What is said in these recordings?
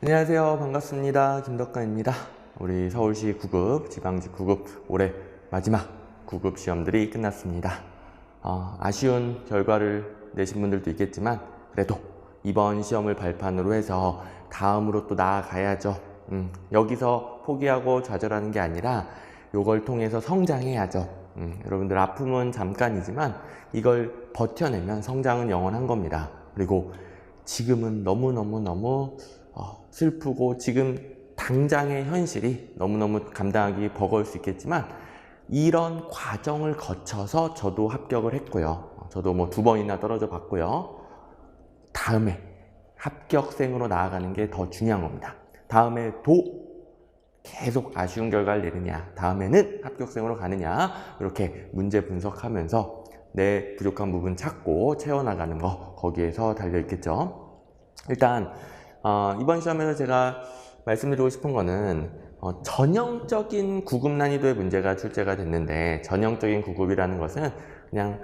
안녕하세요. 반갑습니다. 김덕관입니다. 우리 서울시 9급, 지방지 9급 올해 마지막 9급 시험들이 끝났습니다. 아쉬운 결과를 내신 분들도 있겠지만 그래도 이번 시험을 발판으로 해서 다음으로 또 나아가야죠. 여기서 포기하고 좌절하는 게 아니라 이걸 통해서 성장해야죠. 여러분들 아픔은 잠깐이지만 이걸 버텨내면 성장은 영원한 겁니다. 그리고 지금은 너무너무 슬프고 지금 당장의 현실이 너무너무 감당하기 버거울 수 있겠지만 이런 과정을 거쳐서 저도 합격을 했고요. 저도 뭐 2번이나 떨어져 봤고요. 다음에 합격생으로 나아가는 게 더 중요한 겁니다. 다음에도 계속 아쉬운 결과를 내느냐, 다음에는 합격생으로 가느냐, 이렇게 문제 분석하면서 내 부족한 부분 찾고 채워나가는 거, 거기에서 달려있겠죠. 일단 이번 시험에서 제가 말씀드리고 싶은 거는 전형적인 9급 난이도의 문제가 출제가 됐는데, 전형적인 9급이라는 것은 그냥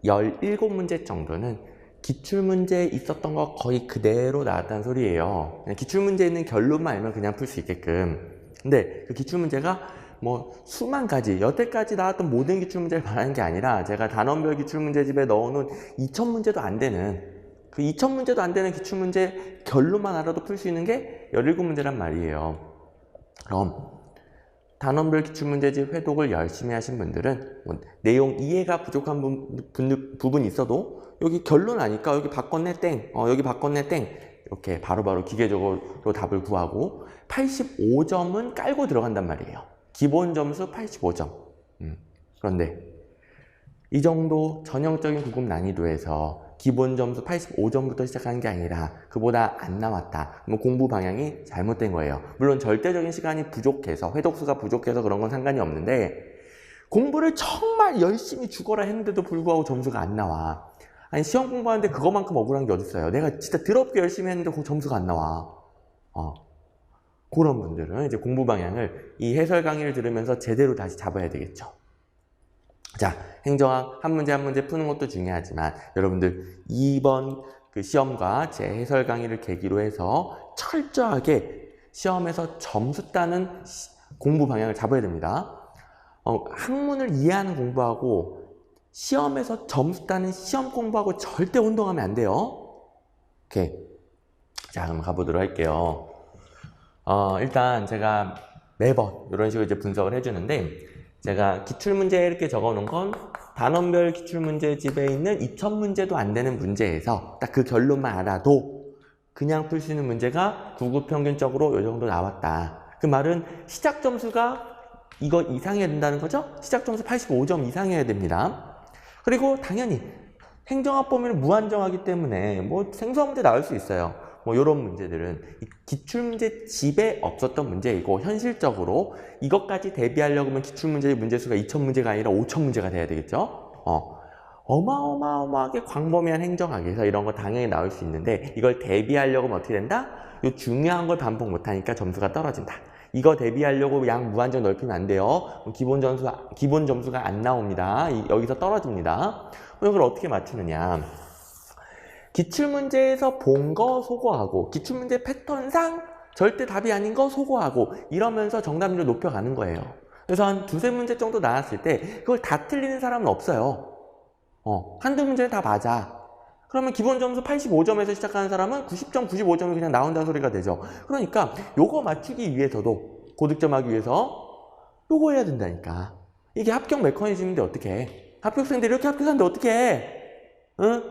17문제 정도는 기출문제에 있었던 거 거의 그대로 나왔다는 소리예요. 그냥 기출문제에 있는 결론만 알면 그냥 풀 수 있게끔. 근데 그 기출문제가 뭐 수만 가지, 여태까지 나왔던 모든 기출문제를 말하는 게 아니라 제가 단원별 기출문제집에 넣어놓은 2000문제도 안 되는, 그 2000문제도 안 되는 기출문제 결론만 알아도 풀 수 있는 게 17문제란 말이에요. 그럼 단원별 기출문제집 회독을 열심히 하신 분들은 뭐 내용 이해가 부족한 부분이 있어도 여기 결론 아니까 여기 바꿨네 땡, 여기 바꿨네 땡, 이렇게 바로바로 기계적으로 답을 구하고 85점은 깔고 들어간단 말이에요. 기본 점수 85점. 그런데 이 정도 전형적인 9급 난이도에서 기본 점수 85점부터 시작하는 게 아니라 그보다 안 나왔다. 뭐 공부 방향이 잘못된 거예요. 물론 절대적인 시간이 부족해서, 회독수가 부족해서 그런 건 상관이 없는데 공부를 정말 열심히 죽어라 했는데도 불구하고 점수가 안 나와. 아니 시험 공부하는데 그거만큼 억울한 게 어딨어요. 내가 진짜 더럽게 열심히 했는데 그 점수가 안 나와. 그런 분들은 이제 공부 방향을 이 해설 강의를 들으면서 제대로 다시 잡아야 되겠죠. 자, 행정학 한 문제 한 문제 푸는 것도 중요하지만 여러분들 이번 그 시험과 제 해설 강의를 계기로 해서 철저하게 시험에서 점수 따는 공부 방향을 잡아야 됩니다. 학문을 이해하는 공부하고 시험에서 점수 따는 시험 공부하고 절대 혼동하면 안 돼요. 오케이. 자, 그럼 가보도록 할게요. 일단 제가 매번 이런 식으로 이제 분석을 해주는데, 제가 기출문제에 이렇게 적어 놓은 건 단원별 기출문제집에 있는 2000문제도 안 되는 문제에서 딱 그 결론만 알아도 그냥 풀 수 있는 문제가 9급 평균적으로 이 정도 나왔다. 그 말은 시작 점수가 이거 이상해야 된다는 거죠? 시작 점수 85점 이상해야 됩니다. 그리고 당연히 행정학 범위는 무한정하기 때문에 뭐 생소한 문제 나올 수 있어요. 뭐 이런 문제들은 기출문제 집에 없었던 문제이고, 현실적으로 이것까지 대비하려고 하면 기출문제의 문제수가 2000문제가 아니라 5000문제가 돼야 되겠죠. 어마어마하게 광범위한 행정학에서 이런 거 당연히 나올 수 있는데, 이걸 대비하려고 하면 어떻게 된다? 이 중요한 걸 반복 못하니까 점수가 떨어진다. 이거 대비하려고 양 무한정 넓히면 안 돼요. 기본 점수가 안 나옵니다. 여기서 떨어집니다. 이걸 어떻게 맞추느냐? 기출문제에서 본 거 소거하고, 기출문제 패턴상 절대 답이 아닌 거 소거하고, 이러면서 정답률을 높여가는 거예요. 그래서 한 2~3문제 정도 나왔을 때 그걸 다 틀리는 사람은 없어요. 한두 문제는 다 맞아. 그러면 기본 점수 85점에서 시작하는 사람은 90점, 95점이 그냥 나온다는 소리가 되죠. 그러니까 요거 맞추기 위해서도, 고득점하기 위해서 요거 해야 된다니까. 이게 합격 메커니즘인데 어떻게 해? 합격생들이 이렇게 합격하는데 어떻게 해? 응?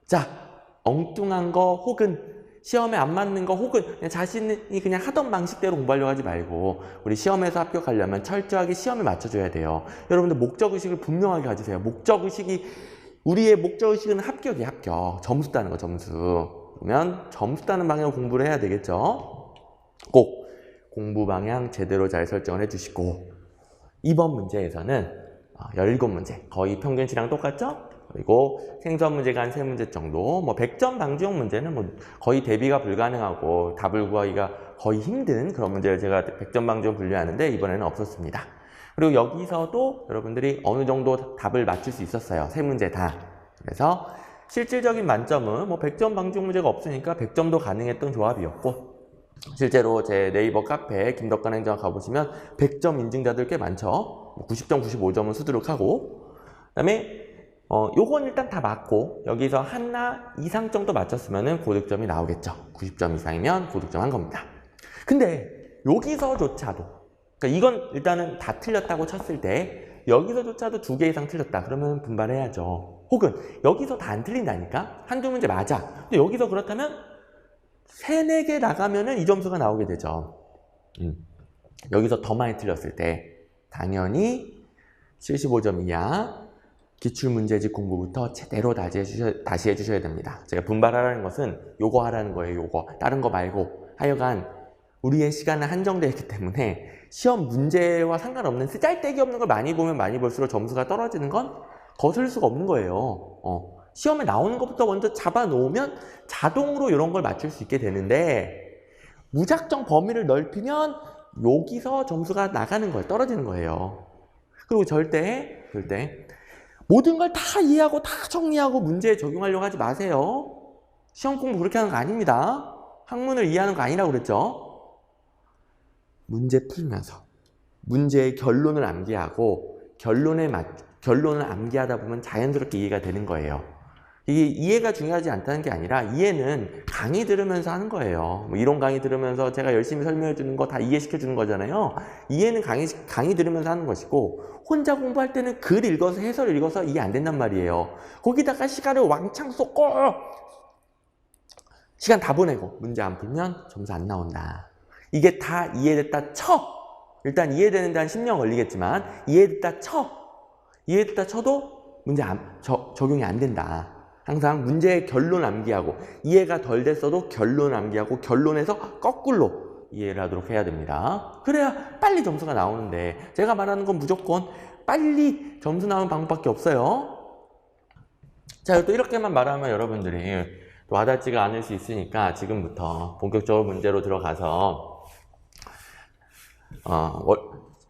자, 엉뚱한 거 혹은 시험에 안 맞는 거 혹은 그냥 자신이 그냥 하던 방식대로 공부하려고 하지 말고, 우리 시험에서 합격하려면 철저하게 시험에 맞춰줘야 돼요. 여러분들 목적의식을 분명하게 가지세요. 우리의 목적의식은 합격이에요. 합격. 점수 따는 거, 점수. 그러면 점수 따는 방향으로 공부를 해야 되겠죠. 꼭 공부 방향 제대로 잘 설정을 해주시고, 이번 문제에서는 17문제, 거의 평균치랑 똑같죠? 그리고 생소한 문제가 한 3문제 정도, 뭐 100점 방지용 문제는 뭐 거의 대비가 불가능하고 답을 구하기가 거의 힘든 그런 문제를 제가 100점 방지용 분류하는데 이번에는 없었습니다. 그리고 여기서도 여러분들이 어느 정도 답을 맞출 수 있었어요. 3문제 다. 그래서 실질적인 만점은 뭐 100점 방지용 문제가 없으니까 100점도 가능했던 조합이었고, 실제로 제 네이버 카페 김덕관 행정학 가보시면 100점 인증자들 꽤 많죠. 90점, 95점은 수두룩하고. 그다음에 요건 일단 다 맞고 여기서 하나 이상 정도 맞췄으면 고득점이 나오겠죠. 90점 이상이면 고득점 한 겁니다. 근데 여기서조차도, 그러니까 이건 일단은 다 틀렸다고 쳤을 때 여기서조차도 2개 이상 틀렸다 그러면 분발해야죠. 혹은 여기서 다 안 틀린다니까? 한두 문제 맞아. 근데 여기서 그렇다면 3, 4개 나가면은 이 점수가 나오게 되죠. 여기서 더 많이 틀렸을 때 당연히 75점 이하 기출문제집 공부부터 제대로 다시 해주셔야 됩니다. 제가 분발하라는 것은 요거 하라는 거예요. 요거. 다른 거 말고. 하여간 우리의 시간은 한정되어 있기 때문에 시험 문제와 상관없는 쓰잘데기 없는 걸 많이 보면 많이 볼수록 점수가 떨어지는 건 거슬 수가 없는 거예요. 시험에 나오는 것부터 먼저 잡아놓으면 자동으로 이런 걸 맞출 수 있게 되는데 무작정 범위를 넓히면 여기서 점수가 나가는 거예요. 떨어지는 거예요. 그리고 절대 모든 걸 다 이해하고 다 정리하고 문제에 적용하려고 하지 마세요. 시험 공부 그렇게 하는 거 아닙니다. 학문을 이해하는 거 아니라고 그랬죠. 문제 풀면서 문제의 결론을 암기하고 결론을 암기하다 보면 자연스럽게 이해가 되는 거예요. 이게 이해가 중요하지 않다는 게 아니라 이해는 강의 들으면서 하는 거예요. 뭐 이론 강의 들으면서 제가 열심히 설명해 주는 거 다 이해시켜 주는 거잖아요. 이해는 강의 들으면서 하는 것이고 혼자 공부할 때는 글 읽어서 해설 읽어서 이해 안 된단 말이에요. 거기다가 시간을 왕창 쏟고 시간 다 보내고 문제 안 풀면 점수 안 나온다. 이게 다 이해됐다 쳐. 일단 이해되는 데 한 10년 걸리겠지만 이해됐다 쳐도 문제 적용이 안 된다. 항상 문제의 결론 암기하고 이해가 덜 됐어도 결론 암기하고 결론에서 거꾸로 이해를 하도록 해야 됩니다. 그래야 빨리 점수가 나오는데 제가 말하는 건 무조건 빨리 점수 나오는 방법밖에 없어요. 자, 또 이렇게만 말하면 여러분들이 또 와닿지가 않을 수 있으니까 지금부터 본격적으로 문제로 들어가서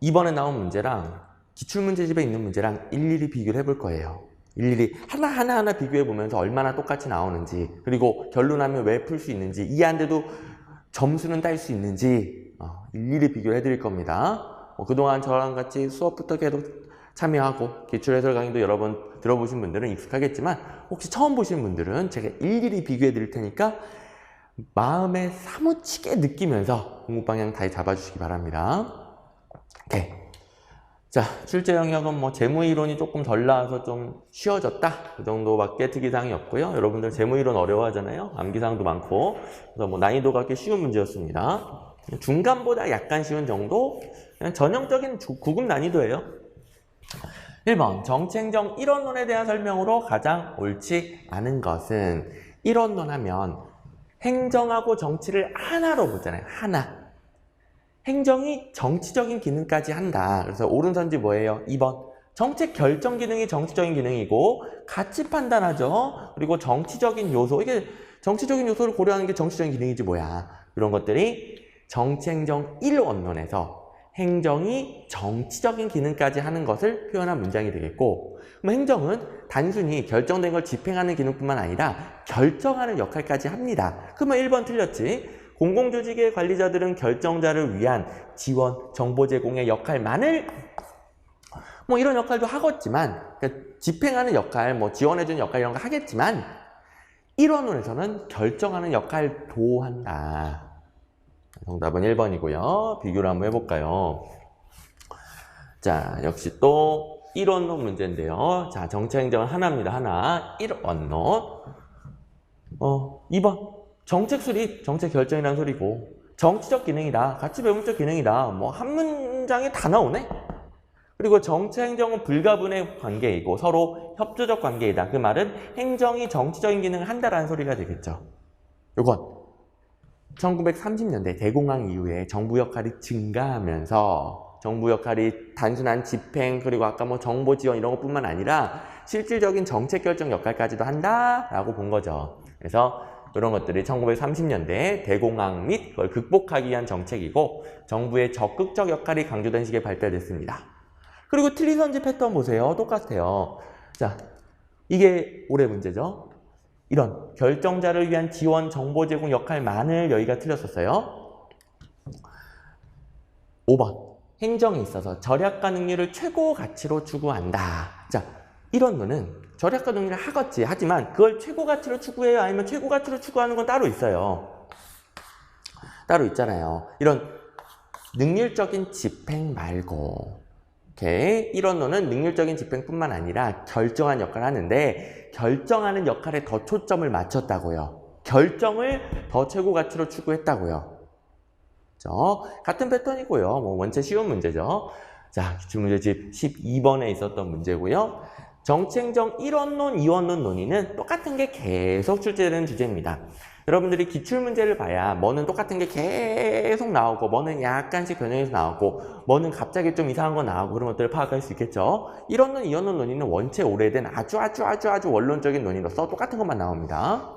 이번에 나온 문제랑 기출문제집에 있는 문제랑 일일이 비교를 해볼 거예요. 일일이 하나하나 비교해 보면서 얼마나 똑같이 나오는지, 그리고 결론하면 왜 풀 수 있는지, 이해 안 돼도 점수는 딸 수 있는지 일일이 비교를 해드릴 겁니다. 그동안 저랑 같이 수업부터 계속 참여하고 기출해설 강의도 여러 번 들어보신 분들은 익숙하겠지만 혹시 처음 보신 분들은 제가 일일이 비교해 드릴 테니까 마음에 사무치게 느끼면서 공부 방향 다 잡아주시기 바랍니다. 오케이. 자, 출제 영역은 뭐 재무이론이 조금 덜 나와서 좀 쉬워졌다. 그 정도밖에 특이사항이 없고요. 여러분들 재무이론 어려워하잖아요. 암기사항도 많고. 그래서 뭐 난이도가 꽤 쉬운 문제였습니다. 중간보다 약간 쉬운 정도? 그냥 전형적인 9급 난이도예요. 1번, 정체행정 1원론에 대한 설명으로 가장 옳지 않은 것은 1원론 하면 행정하고 정치를 하나로 보잖아요. 하나. 행정이 정치적인 기능까지 한다. 그래서 옳은 선지 뭐예요? 2번. 정책 결정 기능이 정치적인 기능이고 가치 판단하죠. 그리고 정치적인 요소. 이게 정치적인 요소를 고려하는 게 정치적인 기능이지 뭐야. 이런 것들이 정치행정 1원론에서 행정이 정치적인 기능까지 하는 것을 표현한 문장이 되겠고, 그럼 행정은 단순히 결정된 걸 집행하는 기능뿐만 아니라 결정하는 역할까지 합니다. 그러면 1번 틀렸지. 공공조직의 관리자들은 결정자를 위한 지원, 정보 제공의 역할만을 뭐 이런 역할도 하겠지만, 그러니까 집행하는 역할, 뭐 지원해주는 역할 이런 거 하겠지만 1원론에서는 결정하는 역할도 한다. 정답은 1번이고요. 비교를 한번 해볼까요? 자, 역시 또 1원론 문제인데요. 자, 정치행정은 하나입니다. 하나. 1원론. 2번. 정책 수립, 정책 결정이라는 소리고, 정치적 기능이다, 가치 배분적 기능이다, 뭐 한 문장에 다 나오네. 그리고 정치행정은 불가분의 관계이고 서로 협조적 관계이다. 그 말은 행정이 정치적인 기능을 한다라는 소리가 되겠죠. 요건 1930년대 대공황 이후에 정부 역할이 증가하면서 정부 역할이 단순한 집행, 그리고 아까 뭐 정보 지원 이런 것뿐만 아니라 실질적인 정책 결정 역할까지도 한다라고 본 거죠. 그래서 이런 것들이 1930년대 대공황 및 그걸 극복하기 위한 정책이고 정부의 적극적 역할이 강조된 시기에 발달됐습니다. 그리고 틀리선지 패턴 보세요. 똑같아요. 자, 이게 올해 문제죠. 이런 결정자를 위한 지원, 정보 제공 역할만을 여기가 틀렸었어요. 5번. 행정에 있어서 절약가 능률을 최고 가치로 추구한다. 자, 이런 거는 절약가 능률을 하겠지. 하지만 그걸 최고 가치로 추구해요? 아니면 최고 가치로 추구하는 건 따로 있어요. 따로 있잖아요. 이런 능률적인 집행 말고. 오케이. 이런 노는 능률적인 집행뿐만 아니라 결정한 역할을 하는데 결정하는 역할에 더 초점을 맞췄다고요. 결정을 더 최고 가치로 추구했다고요. 같은 패턴이고요. 뭐 원체 쉬운 문제죠. 자, 기출문제집 12번에 있었던 문제고요. 정치행정 1원론, 2원론 논의는 똑같은 게 계속 출제되는 주제입니다. 여러분들이 기출문제를 봐야 뭐는 똑같은 게 계속 나오고 뭐는 약간씩 변형해서 나오고 뭐는 갑자기 좀 이상한 거 나오고 그런 것들을 파악할 수 있겠죠. 1원론, 2원론 논의는 원체 오래된 아주 원론적인 논의로서 똑같은 것만 나옵니다.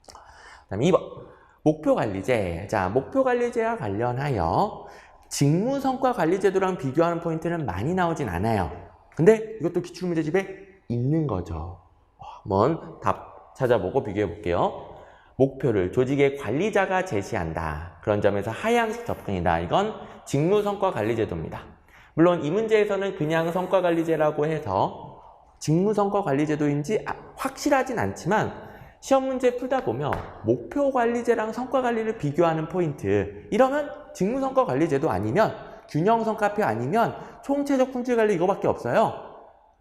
그 다음에 2번. 목표관리제. 자, 목표관리제와 관련하여 직무성과관리제도랑 비교하는 포인트는 많이 나오진 않아요. 근데 이것도 기출문제집에 있는 거죠. 한번 답 찾아보고 비교해 볼게요. 목표를 조직의 관리자가 제시한다. 그런 점에서 하향식 접근이다. 이건 직무성과관리제도입니다. 물론 이 문제에서는 그냥 성과관리제라고 해서 직무성과관리제도인지 확실하진 않지만 시험 문제 풀다 보면 목표관리제랑 성과관리를 비교하는 포인트, 이러면 직무성과관리제도 아니면 균형성과표 아니면 총체적 품질관리 이거밖에 없어요.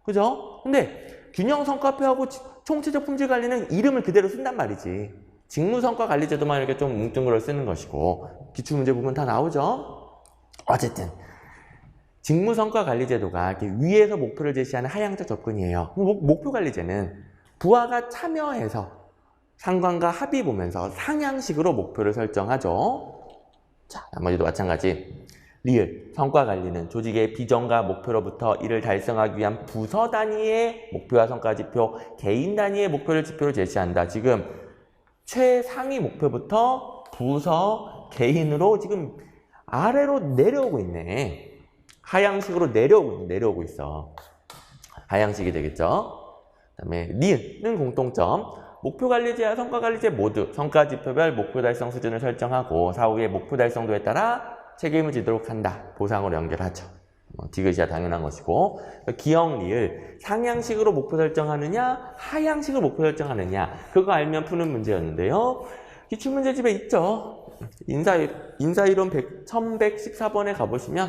그죠? 근데 균형성과표하고 총체적 품질관리는 이름을 그대로 쓴단 말이지. 직무성과관리제도만 이렇게 좀 뭉뚱그려 쓰는 것이고 기출문제 보면 다 나오죠? 어쨌든 직무성과관리제도가 이렇게 위에서 목표를 제시하는 하향적 접근이에요. 목표관리제는 부하가 참여해서 상관과 합의 보면서 상향식으로 목표를 설정하죠. 자, 나머지도 마찬가지. 리을, 성과관리는 조직의 비전과 목표로부터 이를 달성하기 위한 부서 단위의 목표와 성과 지표, 개인 단위의 목표를 지표로 제시한다. 지금 최상위 목표부터 부서, 개인으로 지금 아래로 내려오고 있네. 하향식으로 내려오고 있어. 하향식이 되겠죠. 그 다음에 리을은 공통점. 목표관리제와 성과관리제 모두 성과지표별 목표 달성 수준을 설정하고 사후의 목표 달성도에 따라 책임을 지도록 한다. 보상으로 연결하죠. 디귿이야 당연한 것이고. 기억 리을 상향식으로 목표 설정하느냐 하향식으로 목표 설정하느냐 그거 알면 푸는 문제였는데요. 기출문제집에 있죠. 인사이론 1114번에 가보시면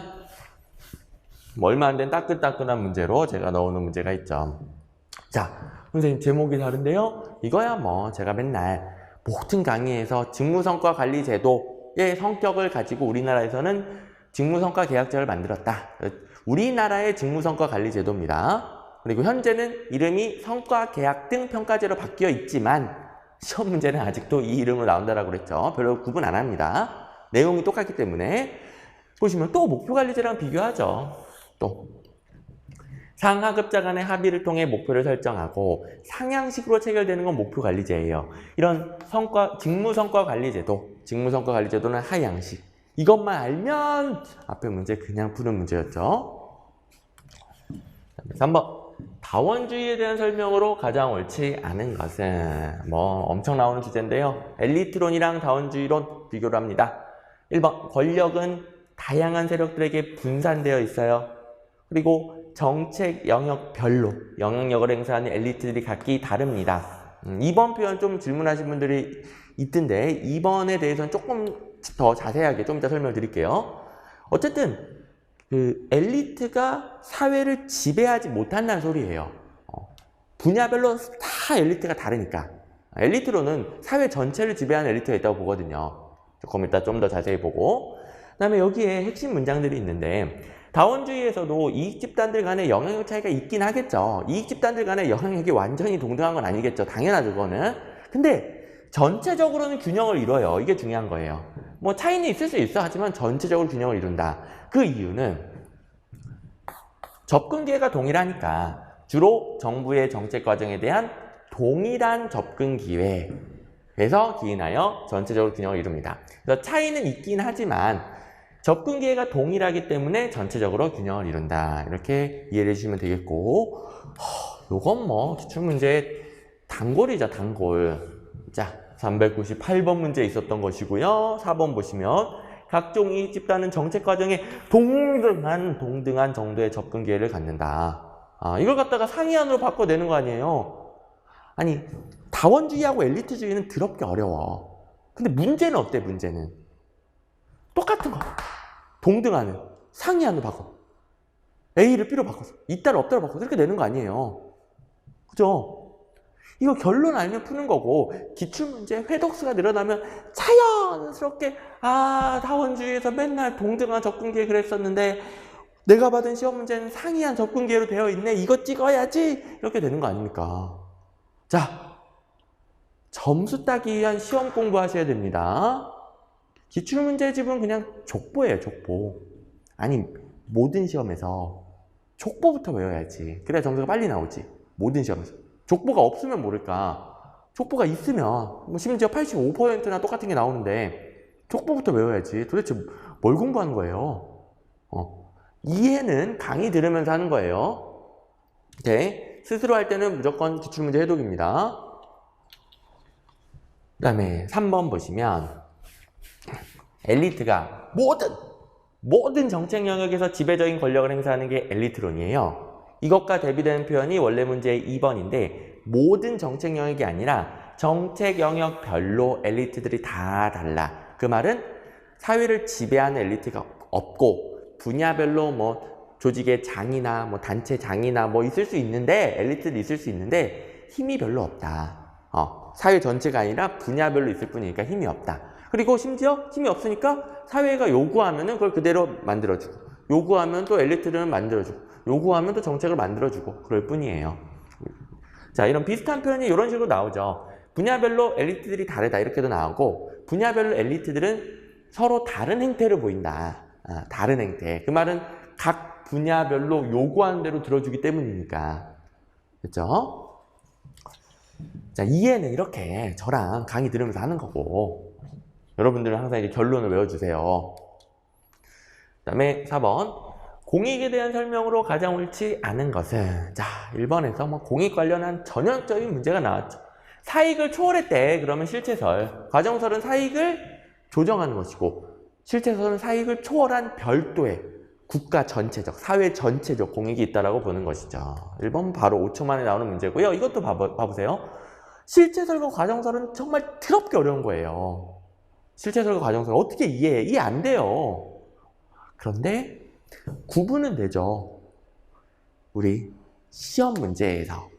얼마 안 된 따끈따끈한 문제로 제가 넣어놓은 문제가 있죠. 자, 선생님 제목이 다른데요? 이거야 뭐 제가 맨날 모든 강의에서 직무성과관리제도의 성격을 가지고 우리나라에서는 직무성과계약제를 만들었다. 우리나라의 직무성과관리제도입니다. 그리고 현재는 이름이 성과계약 등 평가제로 바뀌어 있지만 시험 문제는 아직도 이 이름으로 나온다라고 그랬죠. 별로 구분 안 합니다. 내용이 똑같기 때문에 보시면 또 목표관리제랑 비교하죠. 또 상하급자 간의 합의를 통해 목표를 설정하고 상향식으로 체결되는 건 목표관리제예요. 이런 직무성과관리제도는 하향식. 이것만 알면 앞에 문제 그냥 푸는 문제였죠. 3번. 다원주의에 대한 설명으로 가장 옳지 않은 것은 뭐 엄청 나오는 주제인데요. 엘리트론이랑 다원주의론 비교를 합니다. 1번. 권력은 다양한 세력들에게 분산되어 있어요. 그리고 정책 영역별로 영향력을 행사하는 엘리트들이 각기 다릅니다. 2번 표현 좀 질문하신 분들이 있던데 2번에 대해서는 조금 더 자세하게 좀 이따 설명을 드릴게요. 어쨌든 그 엘리트가 사회를 지배하지 못한다는 소리예요. 분야별로 다 엘리트가 다르니까. 엘리트로는 사회 전체를 지배하는 엘리트가 있다고 보거든요. 조금 이따 좀 더 자세히 보고. 그 다음에 여기에 핵심 문장들이 있는데 다원주의에서도 이익집단들 간의 영향력 차이가 있긴 하겠죠. 이익집단들 간의 영향력이 완전히 동등한 건 아니겠죠. 당연하죠, 그거는. 근데 전체적으로는 균형을 이뤄요. 이게 중요한 거예요. 뭐 차이는 있을 수 있어. 하지만 전체적으로 균형을 이룬다. 그 이유는 접근 기회가 동일하니까 주로 정부의 정책 과정에 대한 동일한 접근 기회에서 기인하여 전체적으로 균형을 이룹니다. 그래서 차이는 있긴 하지만 접근 기회가 동일하기 때문에 전체적으로 균형을 이룬다. 이렇게 이해를 해주시면 되겠고, 요건 뭐 기출문제 단골이죠, 단골. 자, 398번 문제 있었던 것이고요. 4번 보시면 각종 이익 집단은 정책 과정에 동등한 정도의 접근 기회를 갖는다. 이걸 갖다가 상이안으로 바꿔내는 거 아니에요. 아니, 다원주의하고 엘리트주의는 더럽게 어려워. 근데 문제는 어때, 문제는? 똑같은 거. 동등한을 상이안으로 바꿔. A를 B로 바꿔서. 있다를 없다로 바꿔서 이렇게 내는 거 아니에요. 그죠? 이거 결론 알면 푸는 거고, 기출문제 회독수가 늘어나면 자연스럽게 다원주의에서 맨날 동등한 접근기회 그랬었는데 내가 받은 시험 문제는 상이한 접근기회로 되어 있네. 이거 찍어야지. 이렇게 되는 거 아닙니까? 자, 점수 따기 위한 시험 공부하셔야 됩니다. 기출문제 집은 그냥 족보예요, 족보. 아니, 모든 시험에서 족보부터 외워야지. 그래야 점수가 빨리 나오지. 모든 시험에서. 족보가 없으면 모를까. 족보가 있으면 뭐 심지어 85%나 똑같은 게 나오는데 족보부터 외워야지. 도대체 뭘 공부하는 거예요? 이해는 강의 들으면서 하는 거예요. 오케이. 스스로 할 때는 무조건 기출문제 해독입니다. 그 다음에 3번 보시면 엘리트가 모든 정책 영역에서 지배적인 권력을 행사하는 게 엘리트론이에요. 이것과 대비되는 표현이 원래 문제의 2번인데 모든 정책 영역이 아니라 정책 영역별로 엘리트들이 다 달라. 그 말은 사회를 지배하는 엘리트가 없고 분야별로 뭐 조직의 장이나 뭐 단체 장이나 뭐 있을 수 있는데 엘리트들이 있을 수 있는데 힘이 별로 없다. 사회 전체가 아니라 분야별로 있을 뿐이니까 힘이 없다. 그리고 심지어 힘이 없으니까 사회가 요구하면은 그걸 그대로 만들어주고 요구하면 또 엘리트들은 만들어주고 요구하면 또 정책을 만들어주고 그럴 뿐이에요. 자, 이런 비슷한 표현이 이런 식으로 나오죠. 분야별로 엘리트들이 다르다 이렇게도 나오고 분야별로 엘리트들은 서로 다른 행태를 보인다. 다른 행태. 그 말은 각 분야별로 요구하는 대로 들어주기 때문이니까. 그렇죠? 자, 이해는 이렇게 저랑 강의 들으면서 하는 거고 여러분들은 항상 이제 결론을 외워주세요. 그 다음에 4번 공익에 대한 설명으로 가장 옳지 않은 것은 자 1번에서 뭐 공익 관련한 전형적인 문제가 나왔죠. 사익을 초월했대. 그러면 실체설. 과정설은 사익을 조정하는 것이고 실체설은 사익을 초월한 별도의 국가 전체적, 사회 전체적 공익이 있다라고 보는 것이죠. 1번 바로 5초 만에 나오는 문제고요. 이것도 봐보세요. 실체설과 과정설은 정말 더럽게 어려운 거예요. 실체설과 과정설 어떻게 이해해? 이해 안 돼요. 그런데 구분은 되죠. 우리 시험 문제에서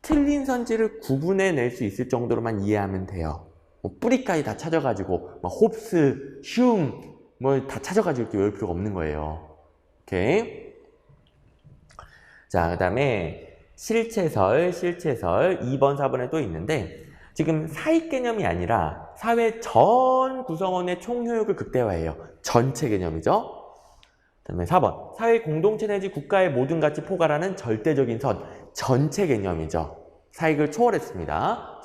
틀린 선지를 구분해낼 수 있을 정도로만 이해하면 돼요. 뭐 뿌리까지 다 찾아가지고 뭐 홉스, 흉 뭐 다 찾아가지고 이렇게 외울 필요가 없는 거예요. 오케이. 자, 그 다음에 실체설 2번, 4번에 또 있는데 지금 사익 개념이 아니라 사회 전 구성원의 총효율을 극대화해요. 전체 개념이죠. 그 다음에 4번 사회 공동체 내지 국가의 모든 가치 포괄하는 절대적인 선 전체 개념이죠. 사익을 초월했습니다.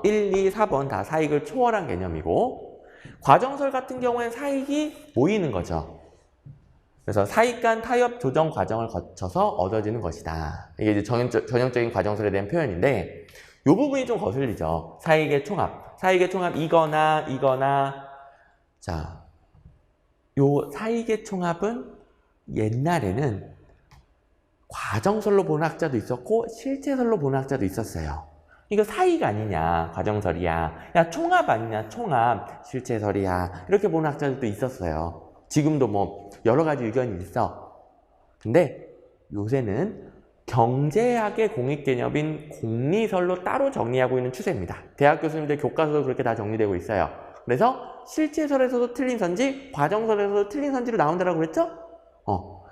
1, 2, 4번 다 사익을 초월한 개념이고 과정설 같은 경우엔 사익이 모이는 거죠. 그래서 사익 간 타협 조정 과정을 거쳐서 얻어지는 것이다. 이게 이제 전형적인 과정설에 대한 표현인데 이 부분이 좀 거슬리죠. 사익의 총합 이거나 자, 요 사익의 총합은 옛날에는 과정설로 보는 학자도 있었고 실체설로 보는 학자도 있었어요. 이거 사익 아니냐, 과정설이야. 야, 총합 아니냐, 총합, 실체설이야. 이렇게 보는 학자들도 있었어요. 지금도 뭐 여러 가지 의견이 있어. 근데 요새는 경제학의 공익 개념인 공리설로 따로 정리하고 있는 추세입니다. 대학 교수님들 교과서도 그렇게 다 정리되고 있어요. 그래서 실체설에서도 틀린 선지, 과정설에서도 틀린 선지로 나온다고 그랬죠?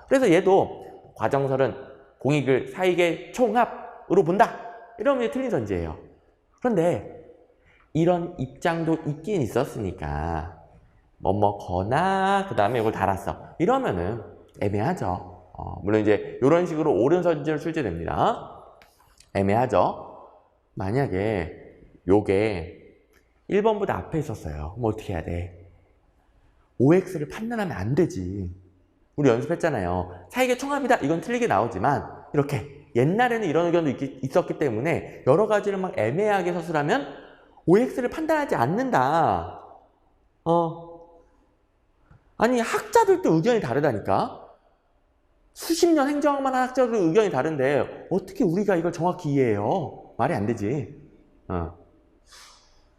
그래서 얘도 과정설은 공익을 사익의 총합으로 본다. 이러면 틀린 선지예요. 그런데 이런 입장도 있긴 있었으니까 뭐거나 그 다음에 이걸 달았어. 이러면은 애매하죠. 물론 이제 이런 식으로 옳은 선지를 출제됩니다. 애매하죠. 만약에 요게 1번보다 앞에 있었어요. 뭐 어떻게 해야 돼? OX를 판단하면 안 되지. 우리 연습했잖아요. 사익의 총합이다. 이건 틀리게 나오지만 이렇게 옛날에는 이런 의견도 있었기 때문에 여러 가지를 막 애매하게 서술하면 OX를 판단하지 않는다. 아니 학자들도 의견이 다르다니까. 수십 년 행정학만 한 학자들도 의견이 다른데 어떻게 우리가 이걸 정확히 이해해요? 말이 안 되지.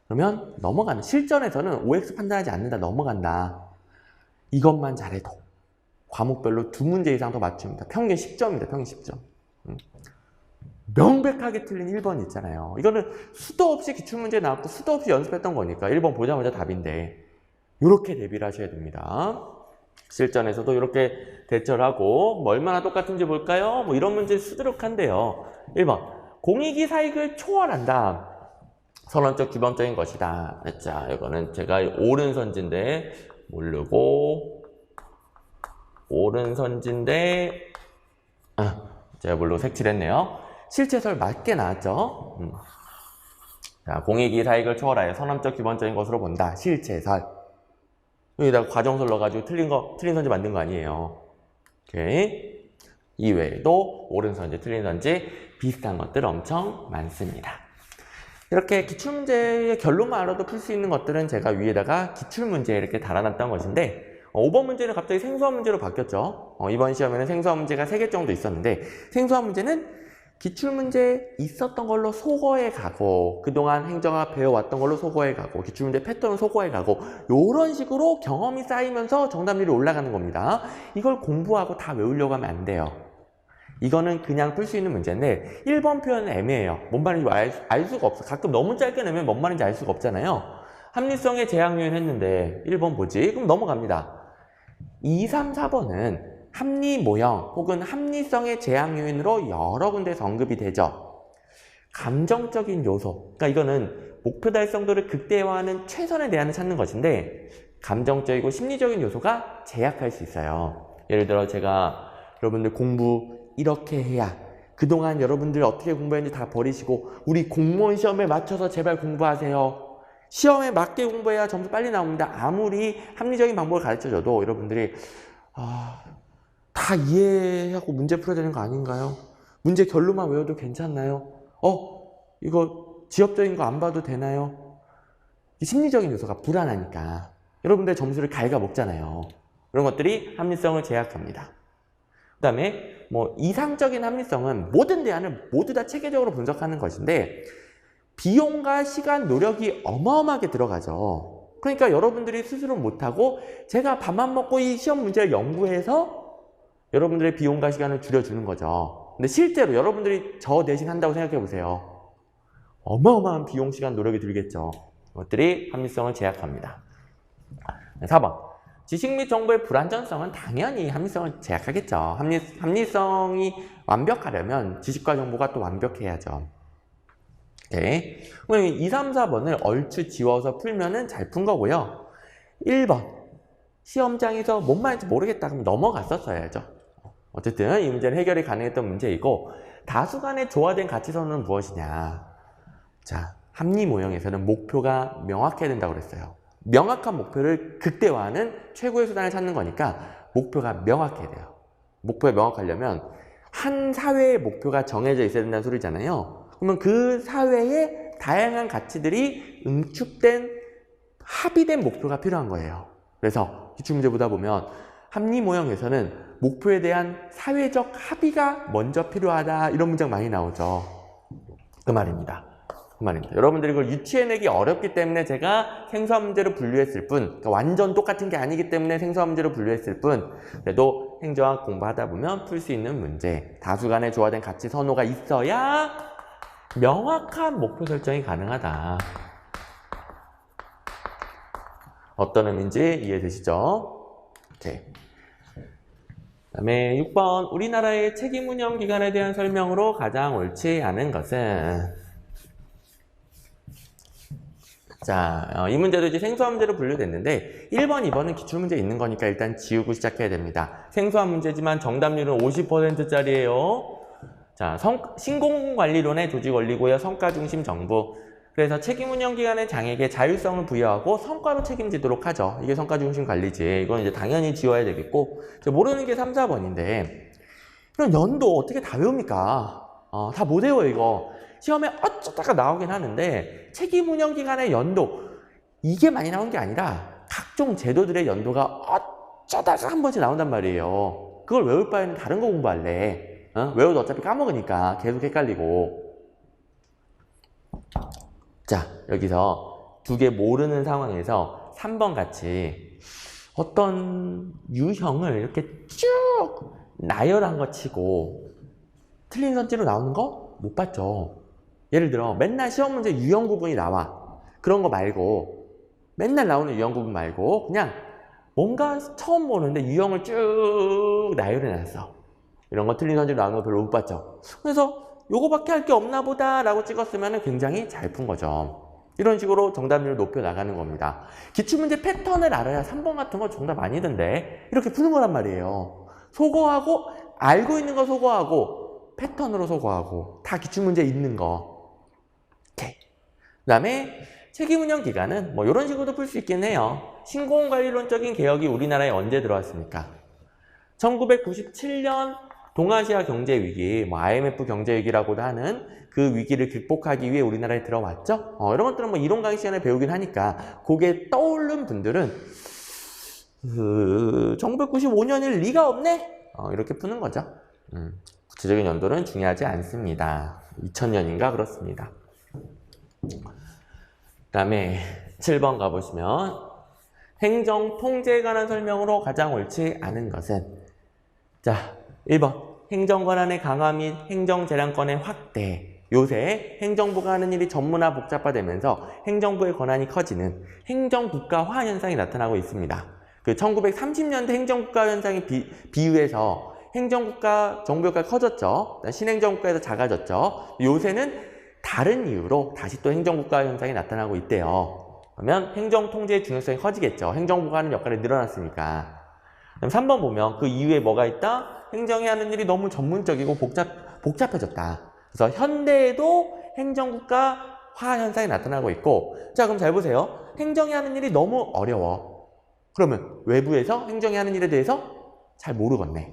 그러면 넘어가는, 실전에서는 OX 판단하지 않는다, 넘어간다. 이것만 잘해도 과목별로 2문제 이상 더 맞춥니다. 평균 10점입니다. 평균 10점. 명백하게 틀린 1번 있잖아요. 이거는 수도 없이 기출문제 나왔고 수도 없이 연습했던 거니까 1번 보자마자 답인데 이렇게 대비를 하셔야 됩니다. 실전에서도 이렇게 대처를 하고 뭐 얼마나 똑같은지 볼까요? 뭐 이런 문제 수두룩한데요. 1번 공익이 사익을 초월한다. 선언적 규범적인 것이다. 자, 이거는 제가 옳은 선지인데 모르고 옳은 선지인데 제가 모르고 색칠했네요. 실체설 맞게 나왔죠. 자, 공익이 사익을 초월하여 선언적 규범적인 것으로 본다. 실체설. 여기다가 과정설 넣어가지고 틀린 선지 만든 거 아니에요. 오케이. 이외에도 옳은 선지, 틀린 선지 비슷한 것들 엄청 많습니다. 이렇게 기출문제의 결론만 알아도 풀 수 있는 것들은 제가 위에다가 기출문제에 이렇게 달아놨던 것인데 5번 문제는 갑자기 생소한 문제로 바뀌었죠. 이번 시험에는 생소한 문제가 3개 정도 있었는데 생소한 문제는 기출문제에 있었던 걸로 속어에 가고 그동안 행정학 배워왔던 걸로 속어에 가고 기출문제 패턴은 속어에 가고 이런 식으로 경험이 쌓이면서 정답률이 올라가는 겁니다. 이걸 공부하고 다 외우려고 하면 안 돼요. 이거는 그냥 풀 수 있는 문제인데 1번 표현은 애매해요. 뭔 말인지 알 수가 없어. 가끔 너무 짧게 내면 뭔 말인지 알 수가 없잖아요. 합리성의 제약 요인 했는데 1번 뭐지? 그럼 넘어갑니다. 2, 3, 4번은 합리 모형 혹은 합리성의 제약 요인으로 여러 군데서 언급이 되죠. 감정적인 요소. 그러니까 이거는 목표 달성도를 극대화하는 최선의 대안을 찾는 것인데 감정적이고 심리적인 요소가 제약할 수 있어요. 예를 들어 제가 여러분들 공부 이렇게 해야 그동안 여러분들 어떻게 공부했는지 다 버리시고 우리 공무원 시험에 맞춰서 제발 공부하세요. 시험에 맞게 공부해야 점수 빨리 나옵니다. 아무리 합리적인 방법을 가르쳐줘도 여러분들이 다 이해하고 문제 풀어야 되는 거 아닌가요? 문제 결론만 외워도 괜찮나요? 이거 지엽적인 거 안 봐도 되나요? 심리적인 요소가 불안하니까 여러분들 점수를 갉아먹잖아요. 그런 것들이 합리성을 제약합니다. 그 다음에 뭐 이상적인 합리성은 모든 대안을 모두 다 체계적으로 분석하는 것인데 비용과 시간, 노력이 어마어마하게 들어가죠. 그러니까 여러분들이 스스로 못하고 제가 밥만 먹고 이 시험 문제를 연구해서 여러분들의 비용과 시간을 줄여주는 거죠. 근데 실제로 여러분들이 저 대신 한다고 생각해 보세요. 어마어마한 비용, 시간, 노력이 들겠죠. 이것들이 합리성을 제약합니다. 4번. 지식 및 정보의 불완전성은 당연히 합리성을 제약하겠죠. 합리성이 완벽하려면 지식과 정보가 또 완벽해야죠. 오케이. 그럼 2, 3, 4번을 얼추 지워서 풀면은 잘 푼 거고요. 1번. 시험장에서 뭔 말인지 모르겠다 그러면 넘어갔었어야죠. 어쨌든 이 문제는 해결이 가능했던 문제이고 다수간의 조화된 가치선은 무엇이냐. 자, 합리 모형에서는 목표가 명확해야 된다고 그랬어요. 명확한 목표를 극대화하는 최고의 수단을 찾는 거니까 목표가 명확해야 돼요. 목표가 명확하려면 한 사회의 목표가 정해져 있어야 된다는 소리잖아요. 그러면 그 사회의 다양한 가치들이 응축된 합의된 목표가 필요한 거예요. 그래서 기출문제 보다 보면 합리 모형에서는 목표에 대한 사회적 합의가 먼저 필요하다 이런 문장 많이 나오죠. 그 말입니다. 여러분들이 이걸 유추해내기 어렵기 때문에 제가 생소한 문제로 분류했을 뿐 그러니까 완전 똑같은 게 아니기 때문에 생소한 문제로 분류했을 뿐 그래도 행정학 공부하다 보면 풀 수 있는 문제 다수간의 조화된 가치 선호가 있어야 명확한 목표 설정이 가능하다. 어떤 의미인지 이해되시죠? 오케이. 그 다음에 6번 우리나라의 책임운영 기관에 대한 설명으로 가장 옳지 않은 것은 자, 이 문제도 이제 생소한 문제로 분류됐는데 1번, 2번은 기출문제 있는 거니까 일단 지우고 시작해야 됩니다. 생소한 문제지만 정답률은 50%짜리예요. 자, 신공관리론의 조직원리고요. 성과중심 정부. 그래서 책임운영기관의 장에게 자율성을 부여하고 성과로 책임지도록 하죠. 이게 성과중심 관리지. 이건 이제 당연히 지워야 되겠고 모르는 게 3, 4번인데 그럼 연도 어떻게 다 외웁니까? 다 못 외워요 이거. 시험에 어쩌다가 나오긴 하는데 책임운영기관의 연도 이게 많이 나온 게 아니라 각종 제도들의 연도가 어쩌다가 한 번씩 나온단 말이에요. 그걸 외울 바에는 다른 거 공부할래. 외워도 어차피 까먹으니까 계속 헷갈리고. 자, 여기서 두 개 모르는 상황에서 3번 같이 어떤 유형을 이렇게 쭉 나열한 거 치고 틀린 선지로 나오는 거 못 봤죠. 예를 들어 맨날 시험 문제 유형 구분이 나와. 그런 거 말고 맨날 나오는 유형 구분 말고 그냥 뭔가 처음 보는데 유형을 쭉 나열해놨어. 이런 거 틀린 선지로 나오는 거 별로 못 봤죠. 그래서 요거밖에 할 게 없나 보다 라고 찍었으면 굉장히 잘 푼 거죠. 이런 식으로 정답률을 높여 나가는 겁니다. 기출문제 패턴을 알아야 3번 같은 거 정답 아니던데 이렇게 푸는 거란 말이에요. 소거하고 알고 있는 거 소거하고 패턴으로 소거하고 다 기출문제 있는 거. 오케이. 그 다음에 책임운영 기간은 뭐 이런 식으로도 풀 수 있긴 해요. 신공관리론적인 개혁이 우리나라에 언제 들어왔습니까? 1997년 동아시아 경제위기, 뭐 IMF 경제위기라고도 하는 그 위기를 극복하기 위해 우리나라에 들어왔죠? 이런 것들은 뭐 이론 강의 시간에 배우긴 하니까 그게 떠오른 분들은 1995년일 리가 없네? 이렇게 푸는 거죠. 구체적인 연도는 중요하지 않습니다. 2000년인가 그렇습니다. 그 다음에 7번 가보시면 행정 통제에 관한 설명으로 가장 옳지 않은 것은 자, 1번 행정 권한의 강화 및 행정 재량권의 확대. 요새 행정부가 하는 일이 전문화 복잡화되면서 행정부의 권한이 커지는 행정국가화 현상이 나타나고 있습니다. 그 1930년대 행정국가 현상에 비유해서 행정국가 정부 역할이 커졌죠. 신행정국가에서 작아졌죠. 요새는 다른 이유로 다시 또 행정국가 현상이 나타나고 있대요. 그러면 행정통제의 중요성이 커지겠죠. 행정부가 하는 역할이 늘어났으니까. 그럼 3번 보면 그 이유에 뭐가 있다? 행정이 하는 일이 너무 전문적이고 복잡해졌다. 그래서 현대에도 행정국가화 현상이 나타나고 있고 자 그럼 잘 보세요. 행정이 하는 일이 너무 어려워. 그러면 외부에서 행정이 하는 일에 대해서 잘 모르겠네.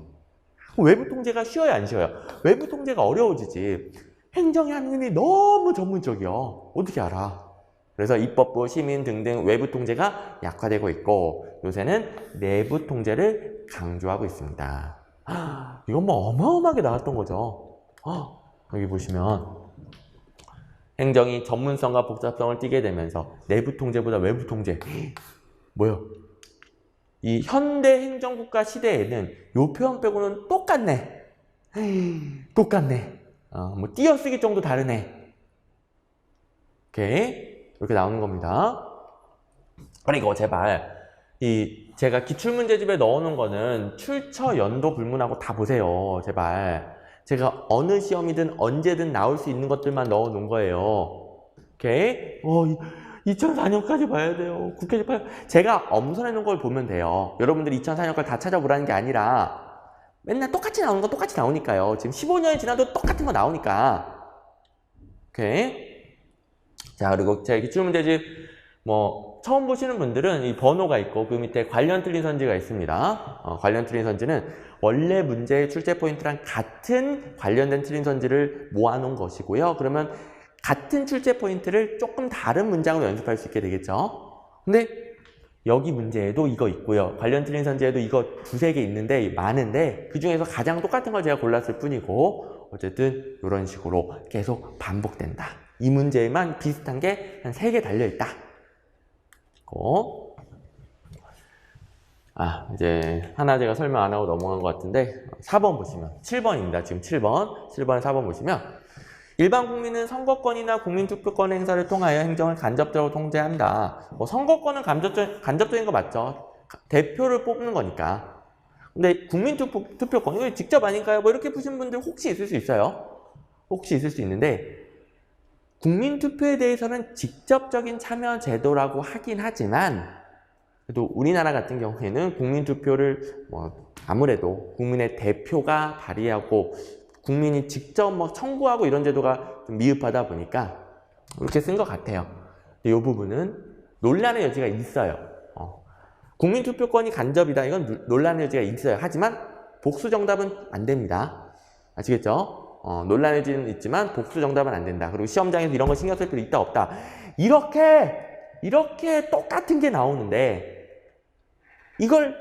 외부 통제가 쉬워요 안 쉬워요? 외부 통제가 어려워지지. 행정이 하는 일이 너무 전문적이요. 어떻게 알아? 그래서 입법부, 시민 등등 외부 통제가 약화되고 있고 요새는 내부 통제를 강조하고 있습니다. 이건 뭐 어마어마하게 나왔던 거죠. 여기 보시면 행정이 전문성과 복잡성을 띠게 되면서 내부 통제보다 외부 통제 뭐요? 이 현대 행정국가 시대에는 요 표현 빼고는 똑같네. 똑같네. 뭐 띄어쓰기 정도 다르네. 이렇게 나오는 겁니다. 그리고 제발 제가 기출문제집에 넣어놓은 거는 출처 연도 불문하고 다 보세요. 제발. 제가 어느 시험이든 언제든 나올 수 있는 것들만 넣어놓은 거예요. 오케이? 2004년까지 봐야 돼요. 국회에서 봐요. 제가 엄선해 놓은 걸 보면 돼요. 여러분들이 2004년까지 다 찾아보라는 게 아니라 맨날 똑같이 나오는 거 똑같이 나오니까요. 지금 15년이 지나도 똑같은 거 나오니까. 오케이? 자, 그리고 제 기출문제집 처음 보시는 분들은 이 번호가 있고 그 밑에 관련 틀린 선지가 있습니다. 관련 틀린 선지는 원래 문제의 출제 포인트랑 같은 관련된 틀린 선지를 모아놓은 것이고요. 그러면 같은 출제 포인트를 조금 다른 문장으로 연습할 수 있게 되겠죠. 근데 여기 문제에도 이거 있고요. 관련 틀린 선지에도 이거 두세 개 있는데 많은데 그 중에서 가장 똑같은 걸 제가 골랐을 뿐이고 어쨌든 이런 식으로 계속 반복된다. 이 문제에만 비슷한 게 한 3개 달려있다. 이제 하나 제가 설명 안 하고 넘어간 것 같은데 4번 보시면 7번입니다. 지금 7번 4번 보시면 일반 국민은 선거권이나 국민투표권 행사를 통하여 행정을 간접적으로 통제한다. 선거권은 간접적인 거 맞죠? 대표를 뽑는 거니까. 근데 국민투표권 이거 직접 아닌가요? 이렇게 푸신 분들 혹시 있을 수 있어요. 혹시 있을 수 있는데 국민투표에 대해서는 직접적인 참여 제도라고 하긴 하지만 그래도 우리나라 같은 경우에는 국민투표를 아무래도 국민의 대표가 발의하고 국민이 직접 청구하고 이런 제도가 좀 미흡하다 보니까 이렇게 쓴 것 같아요. 근데 이 부분은 논란의 여지가 있어요. 국민투표권이 간접이다. 이건 논란의 여지가 있어요. 하지만 복수 정답은 안 됩니다. 아시겠죠? 논란의 여지는 있지만 복수 정답은 안 된다. 그리고 시험장에서 이런 거 신경 쓸 필요 있다 없다. 이렇게 똑같은 게 나오는데 이걸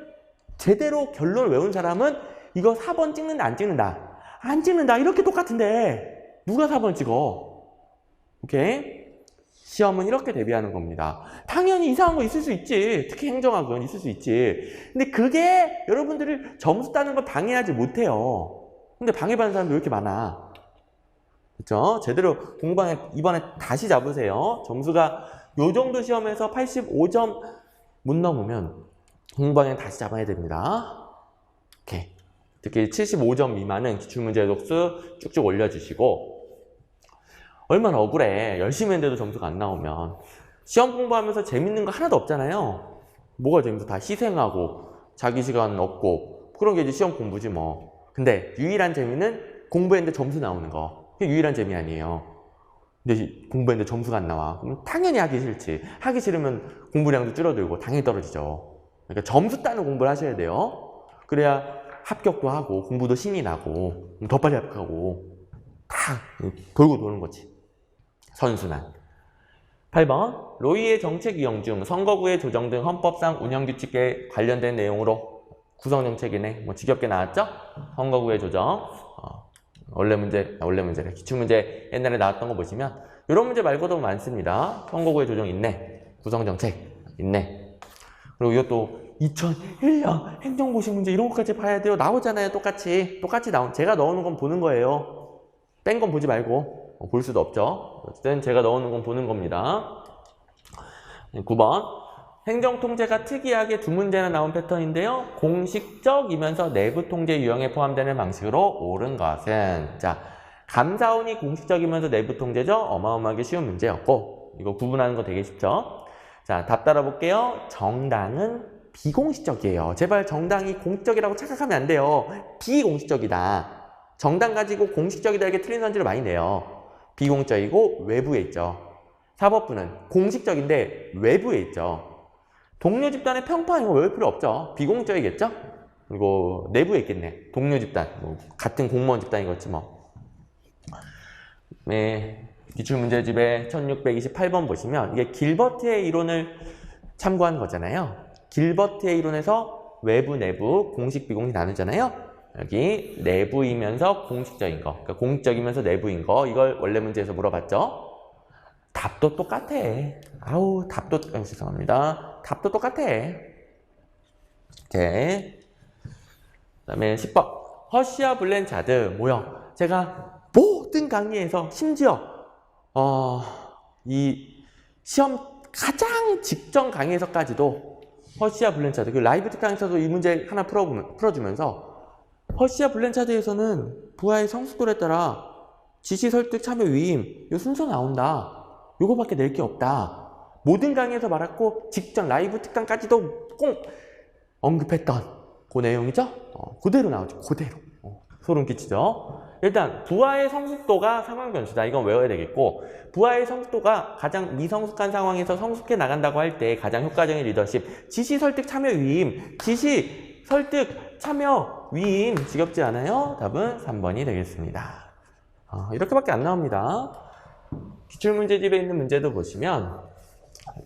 제대로 결론을 외운 사람은 이거 4번 찍는다, 안 찍는다? 안 찍는다. 이렇게 똑같은데 누가 4번 찍어? 오케이? 시험은 이렇게 대비하는 겁니다. 당연히 이상한 거 있을 수 있지. 특히 행정학은 있을 수 있지. 근데 그게 여러분들을 점수 따는 걸 방해하지 못해요. 근데 방해받는 사람도 왜 이렇게 많아? 그렇죠? 제대로 공부방에 이번에 다시 잡으세요. 점수가 요 정도 시험에서 85점 못 넘으면 공부방에 다시 잡아야 됩니다. 오케이. 특히 75점 미만은 기출문제 독수 쭉쭉 올려주시고, 얼마나 억울해. 열심히 했는데도 점수가 안 나오면. 시험 공부하면서 재밌는 거 하나도 없잖아요. 뭐가 재밌어? 다 희생하고 자기 시간 없고 그런 게 이제 시험 공부지 뭐. 근데 유일한 재미는 공부했는데 점수 나오는 거. 그게 유일한 재미 아니에요. 근데 공부했는데 점수가 안 나와. 그럼 당연히 하기 싫지. 하기 싫으면 공부량도 줄어들고 당연히 떨어지죠. 그러니까 점수 따는 공부를 하셔야 돼요. 그래야 합격도 하고 공부도 신이 나고 더 빨리 합격하고 다 돌고 도는 거지. 선순환. 8번 로이의 정책 이용 중 선거구의 조정 등 헌법상 운영규칙에 관련된 내용으로 구성정책이네. 뭐 지겹게 나왔죠? 선거구의 조정. 원래 문제래. 기출문제 옛날에 나왔던 거 보시면 이런 문제 말고도 많습니다. 선거구의 조정 있네. 구성정책 있네. 그리고 이것도 2001년 행정고시 문제 이런 것까지 봐야 돼요. 나오잖아요. 똑같이 제가 넣어놓은 건 보는 거예요. 뺀 건 보지 말고 볼 수도 없죠. 어쨌든 제가 넣어놓은 건 보는 겁니다. 9번 행정통제가 특이하게 두 문제나 나온 패턴인데요. 공식적이면서 내부 통제 유형에 포함되는 방식으로 옳은 것은, 자, 감사원이 공식적이면서 내부 통제죠. 어마어마하게 쉬운 문제였고, 이거 구분하는 거 되게 쉽죠. 자, 답 따라볼게요. 정당은 비공식적이에요. 제발 정당이 공식적이라고 착각하면 안 돼요. 비공식적이다. 정당 가지고 공식적이다 이렇게 틀린 선지를 많이 내요. 비공식적이고 외부에 있죠. 사법부는 공식적인데 외부에 있죠. 동료 집단의 평판 이거 외울 필요 없죠. 비공식적이겠죠? 그리고 내부에 있겠네. 동료 집단, 뭐 같은 공무원 집단이겠지 뭐. 네, 기출문제집에 1628번 보시면 이게 길버트의 이론을 참고한 거잖아요. 길버트의 이론에서 외부, 내부, 공식, 비공식 나누잖아요. 여기 내부이면서 공식적인 거, 그러니까 공식적이면서 내부인 거, 이걸 원래 문제에서 물어봤죠. 답도 똑같아. 죄송합니다. 답도 똑같아. 오케이. 그 다음에 10번. 허쉬와 블렌차드 모형. 제가 모든 강의에서 심지어 이 시험 가장 직전 강의에서까지도 허쉬와 블렌차드, 그 라이브 특강에서도 이 문제 하나 풀어주면서 허쉬와 블렌차드에서는 부하의 성숙도에 따라 지시, 설득, 참여, 위임 이 순서 나온다. 요거밖에 낼 게 없다. 모든 강의에서 말했고 직전 라이브 특강까지도 꼭 언급했던 그 내용이죠. 그대로 나오죠. 그대로. 소름 끼치죠. 일단 부하의 성숙도가 상황 변수다. 이건 외워야 되겠고, 부하의 성숙도가 가장 미성숙한 상황에서 성숙해 나간다고 할 때 가장 효과적인 리더십, 지시, 설득, 참여, 위임. 지시, 설득, 참여, 위임. 지겹지 않아요? 답은 3번이 되겠습니다. 이렇게밖에 안 나옵니다. 기출문제집에 있는 문제도 보시면,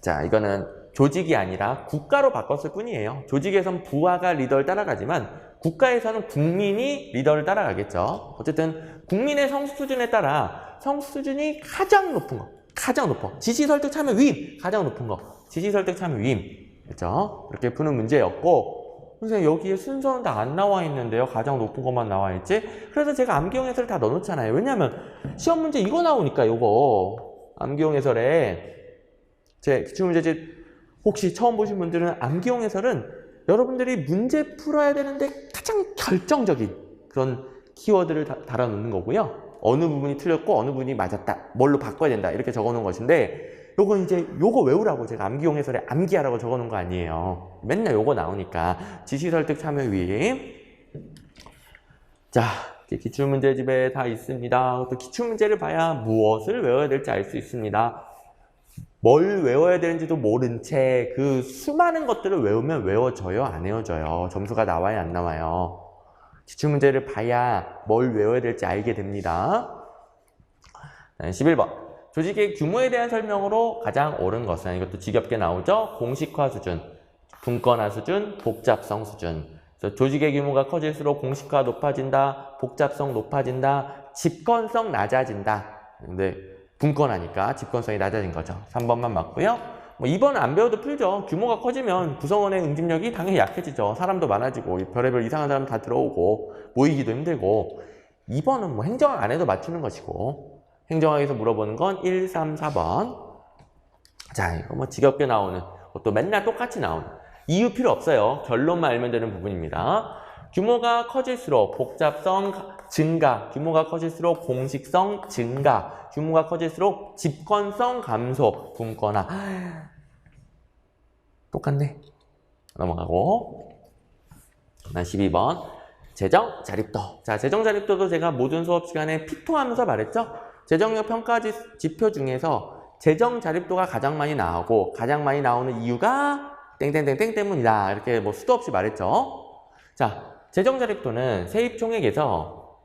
자, 이거는 조직이 아니라 국가로 바꿨을 뿐이에요. 조직에선 부하가 리더를 따라가지만 국가에서는 국민이 리더를 따라가겠죠. 어쨌든 국민의 성숙 수준에 따라 성숙 수준이 가장 높은 거, 가장 높아. 지시, 설득, 참여, 위임. 가장 높은 거. 지시, 설득, 참여, 위임. 그렇죠? 이렇게 푸는 문제였고, 선생님 여기에 순서는 다 안 나와 있는데요. 가장 높은 것만 나와 있지. 그래서 제가 암기용 해설을 다 넣어놓잖아요. 왜냐면 시험 문제 이거 나오니까 이거 암기용 해설에 제 기출문제집 혹시 처음 보신 분들은 암기용 해설은 여러분들이 문제 풀어야 되는데 가장 결정적인 그런 키워드를 달아놓는 거고요. 어느 부분이 틀렸고 어느 부분이 맞았다. 뭘로 바꿔야 된다. 이렇게 적어놓은 것인데, 요건 이제 요거 외우라고 제가 암기용 해설에 암기하라고 적어놓은 거 아니에요. 맨날 요거 나오니까. 지시, 설득, 참여, 위임. 자, 기출문제집에 다 있습니다. 또 기출문제를 봐야 무엇을 외워야 될지 알 수 있습니다. 뭘 외워야 되는지도 모른 채 그 수많은 것들을 외우면 외워져요? 안 외워져요? 점수가 나와요? 안 나와요? 기출문제를 봐야 뭘 외워야 될지 알게 됩니다. 11번. 조직의 규모에 대한 설명으로 가장 옳은 것은, 이것도 지겹게 나오죠? 공식화 수준, 분권화 수준, 복잡성 수준. 조직의 규모가 커질수록 공식화 높아진다, 복잡성 높아진다, 집권성 낮아진다. 근데 분권하니까 집권성이 낮아진 거죠. 3번만 맞고요. 뭐 2번은 안 배워도 풀죠. 규모가 커지면 구성원의 응집력이 당연히 약해지죠. 사람도 많아지고 별의별 이상한 사람 다 들어오고 모이기도 힘들고. 2번은 뭐 행정학 안 해도 맞추는 것이고, 행정학에서 물어보는 건 1, 3, 4번. 자, 이거 뭐 지겹게 나오는, 또 맨날 똑같이 나오는, 이유 필요 없어요. 결론만 알면 되는 부분입니다. 규모가 커질수록 복잡성 증가, 규모가 커질수록 공식성 증가, 규모가 커질수록 집권성 감소, 분권화. 똑같네. 넘어가고. 12번. 재정 자립도. 자, 재정 자립도도 제가 모든 수업 시간에 피토하면서 말했죠? 재정력 평가 지표 중에서 재정 자립도가 가장 많이 나오고, 가장 많이 나오는 이유가 땡땡땡땡 때문이다. 이렇게 뭐 수도 없이 말했죠? 자, 재정 자립도는 세입 총액에서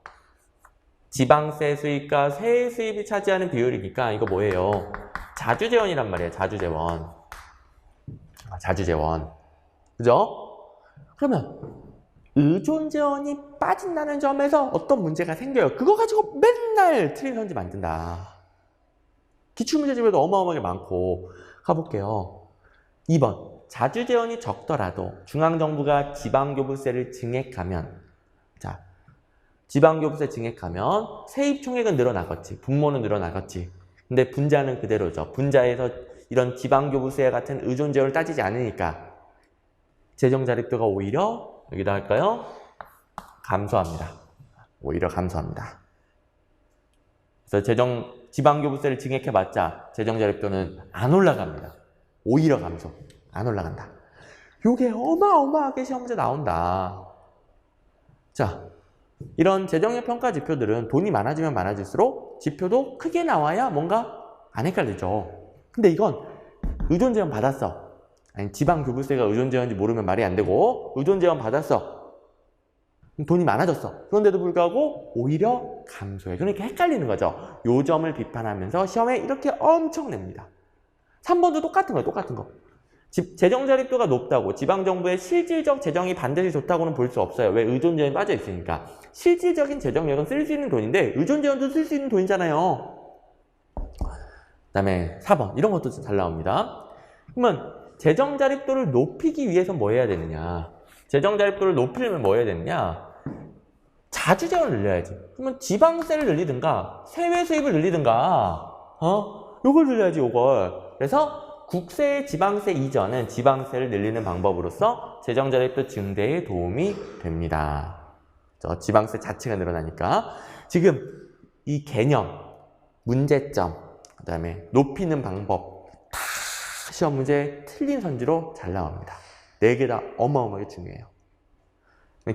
지방세 수입과 세액 수입이 차지하는 비율이니까 이거 뭐예요? 자주재원이란 말이에요. 자주재원. 자주재원. 그죠? 그러면 의존재원이 빠진다는 점에서 어떤 문제가 생겨요. 그거 가지고 맨날 틀린 선지 만든다. 기출문제집에도 어마어마하게 많고. 가볼게요. 2번. 자주재원이 적더라도 중앙정부가 지방교부세를 증액하면, 자, 지방교부세 증액하면 세입총액은 늘어나겠지. 분모는 늘어나겠지. 근데 분자는 그대로죠. 분자에서 이런 지방교부세 같은 의존재원을 따지지 않으니까 재정자립도가 오히려 여기다 할까요? 감소합니다. 오히려 감소합니다. 그래서 지방교부세를 증액해봤자 재정자립도는 안 올라갑니다. 오히려 감소. 안 올라간다. 요게 어마어마하게 시험 문제 나온다. 자, 이런 재정력 평가 지표들은 돈이 많아지면 많아질수록 지표도 크게 나와야 뭔가 안 헷갈리죠. 근데 이건 의존재원 받았어. 아니, 지방교부세가 의존재원인지 모르면 말이 안 되고, 의존재원 받았어. 돈이 많아졌어. 그런데도 불구하고 오히려 감소해. 그러니까 헷갈리는 거죠. 요 점을 비판하면서 시험에 이렇게 엄청 냅니다. 3번도 똑같은 거예요. 똑같은 거. 재정자립도가 높다고 지방정부의 실질적 재정이 반드시 좋다고는 볼 수 없어요. 왜? 의존재원이 빠져 있으니까. 실질적인 재정력은 쓸 수 있는 돈인데 의존재원도 쓸 수 있는 돈이잖아요. 그 다음에 4번. 이런 것도 잘 나옵니다. 그러면 재정자립도를 높이기 위해서 뭐 해야 되느냐. 재정자립도를 높이려면 뭐 해야 되느냐. 자주재원을 늘려야지. 그러면 지방세를 늘리든가 세외 수입을 늘리든가 요걸 늘려야지. 요걸. 그래서 국세, 지방세 이전은 지방세를 늘리는 방법으로서 재정자립도 증대에 도움이 됩니다. 지방세 자체가 늘어나니까. 지금 이 개념, 문제점, 그 다음에 높이는 방법 다 시험 문제 틀린 선지로 잘 나옵니다. 4개 다 어마어마하게 중요해요.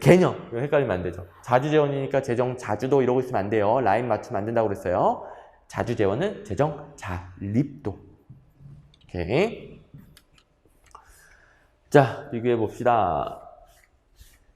개념, 이거 헷갈리면 안 되죠. 자주재원이니까 재정 자주도 이러고 있으면 안 돼요. 라인 맞추면 안 된다고 그랬어요. 자주재원은 재정 자립도. 오케이. 자, 비교해 봅시다.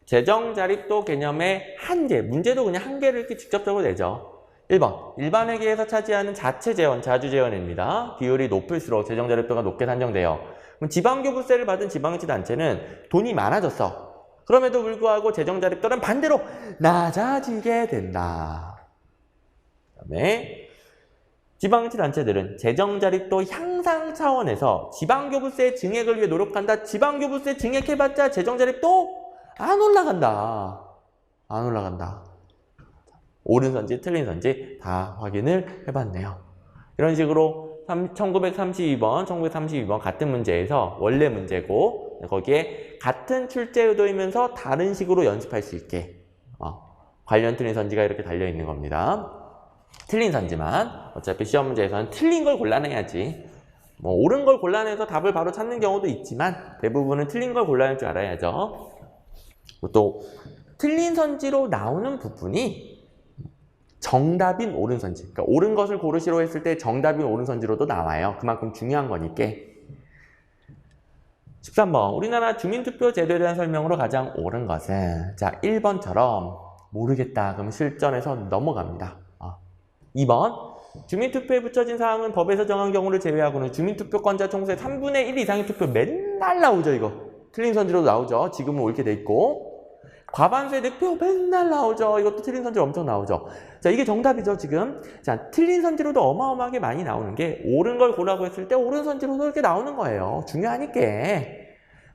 재정자립도 개념의 한계, 문제도 그냥 한계를 이렇게 직접적으로 내죠. 1번, 일반회계에서 차지하는 자체재원, 자주재원입니다. 비율이 높을수록 재정자립도가 높게 산정돼요. 그럼 지방교부세를 받은 지방자치단체는 돈이 많아졌어. 그럼에도 불구하고 재정자립도는 반대로 낮아지게 된다. 그 다음에 지방자치단체들은 재정자립도 향상 차원에서 지방교부세 증액을 위해 노력한다. 지방교부세 증액해봤자 재정자립도 안 올라간다. 안 올라간다. 옳은 선지, 틀린 선지 다 확인을 해봤네요. 이런 식으로 1932번 같은 문제에서 원래 문제고 거기에 같은 출제 의도이면서 다른 식으로 연습할 수 있게 관련 틀린 선지가 이렇게 달려있는 겁니다. 틀린 선지만 어차피 시험 문제에서는 틀린 걸 골라내야지. 뭐 옳은 걸 골라내서 답을 바로 찾는 경우도 있지만 대부분은 틀린 걸 골라낼 줄 알아야죠. 또 틀린 선지로 나오는 부분이 정답인 옳은 선지. 그러니까 옳은 것을 고르시로 했을 때 정답인 옳은 선지로도 나와요. 그만큼 중요한 거니까. 13번. 우리나라 주민투표 제도에 대한 설명으로 가장 옳은 것은, 자, 1번처럼 모르겠다. 그럼 실전에서 넘어갑니다. 2번. 주민투표에 붙여진 사항은 법에서 정한 경우를 제외하고는 주민투표권자 총수의 3분의 1 이상의 투표 맨날 나오죠, 이거. 틀린 선지로도 나오죠. 지금은 옳게 돼 있고. 과반수의 늑표 맨날 나오죠. 이것도 틀린 선지로 엄청 나오죠. 자, 이게 정답이죠, 지금. 자, 틀린 선지로도 어마어마하게 많이 나오는 게 옳은 걸 고르라고 했을 때 옳은 선지로도 이렇게 나오는 거예요. 중요하니까.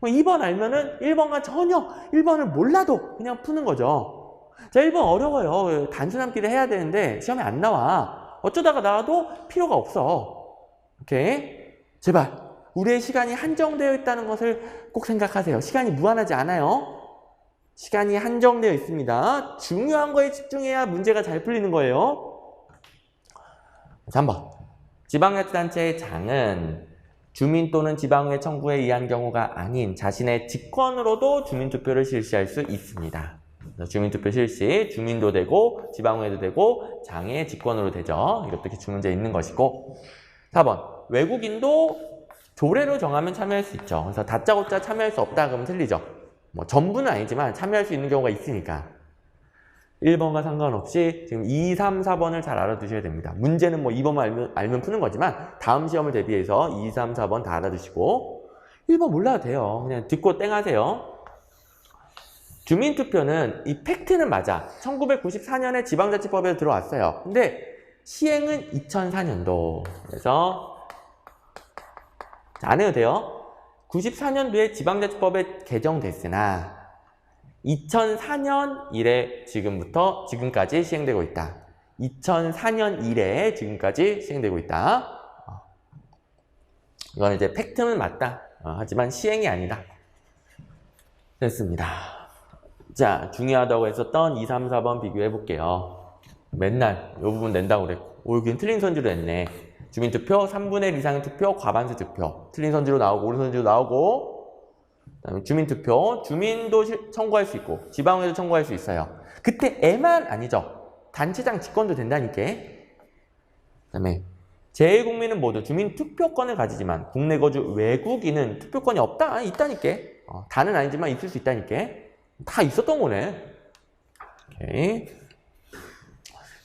2번 알면은 1번과 전혀 1번을 몰라도 그냥 푸는 거죠. 자, 1번 어려워요. 단순함기를 해야 되는데 시험에 안 나와. 어쩌다가 나와도 필요가 없어. 오케이? 제발 우리의 시간이 한정되어 있다는 것을 꼭 생각하세요. 시간이 무한하지 않아요. 시간이 한정되어 있습니다. 중요한 거에 집중해야 문제가 잘 풀리는 거예요. 3번. 지방자치단체의 장은 주민 또는 지방의회 청구에 의한 경우가 아닌 자신의 직권으로도 주민투표를 실시할 수 있습니다. 주민투표 실시, 주민도 되고 지방의회도 되고 장의 직권으로 되죠. 이것도 기출문제에 있는 것이고. 4번. 외국인도 조례로 정하면 참여할 수 있죠. 그래서 다짜고짜 참여할 수 없다 그러면 틀리죠. 뭐 전부는 아니지만 참여할 수 있는 경우가 있으니까. 1번과 상관없이 지금 2, 3, 4번을 잘 알아두셔야 됩니다. 문제는 뭐 2번만 알면 푸는 거지만 다음 시험을 대비해서 2, 3, 4번 다 알아두시고 1번 몰라도 돼요. 그냥 듣고 땡 하세요. 주민투표는 이 팩트는 맞아. 1994년에 지방자치법에 들어왔어요. 근데 시행은 2004년도. 그래서 안 해도 돼요. 94년도에 지방자치법에 개정됐으나 2004년 이래 지금부터 지금까지 시행되고 있다. 2004년 이래 지금까지 시행되고 있다. 이건 이제 팩트는 맞다. 하지만 시행이 아니다. 됐습니다. 자, 중요하다고 했었던 2, 3, 4번 비교해 볼게요. 맨날 이 부분 낸다고 그랬고 여기는 틀린 선지로 냈네. 주민투표 3분의 1 이상의 투표, 과반수 투표. 틀린 선지로 나오고 옳은 선지로 나오고 그다음에 주민투표, 주민도 청구할 수 있고 지방의회도 청구할 수 있어요. 그때 애만 아니죠. 단체장 직권도 된다니까. 그다음에 제1국민은 모두 주민투표권을 가지지만 국내 거주 외국인은 투표권이 없다? 있다니까. 다는 아니지만 있을 수 있다니까. 다 있었던 거네. 오케이.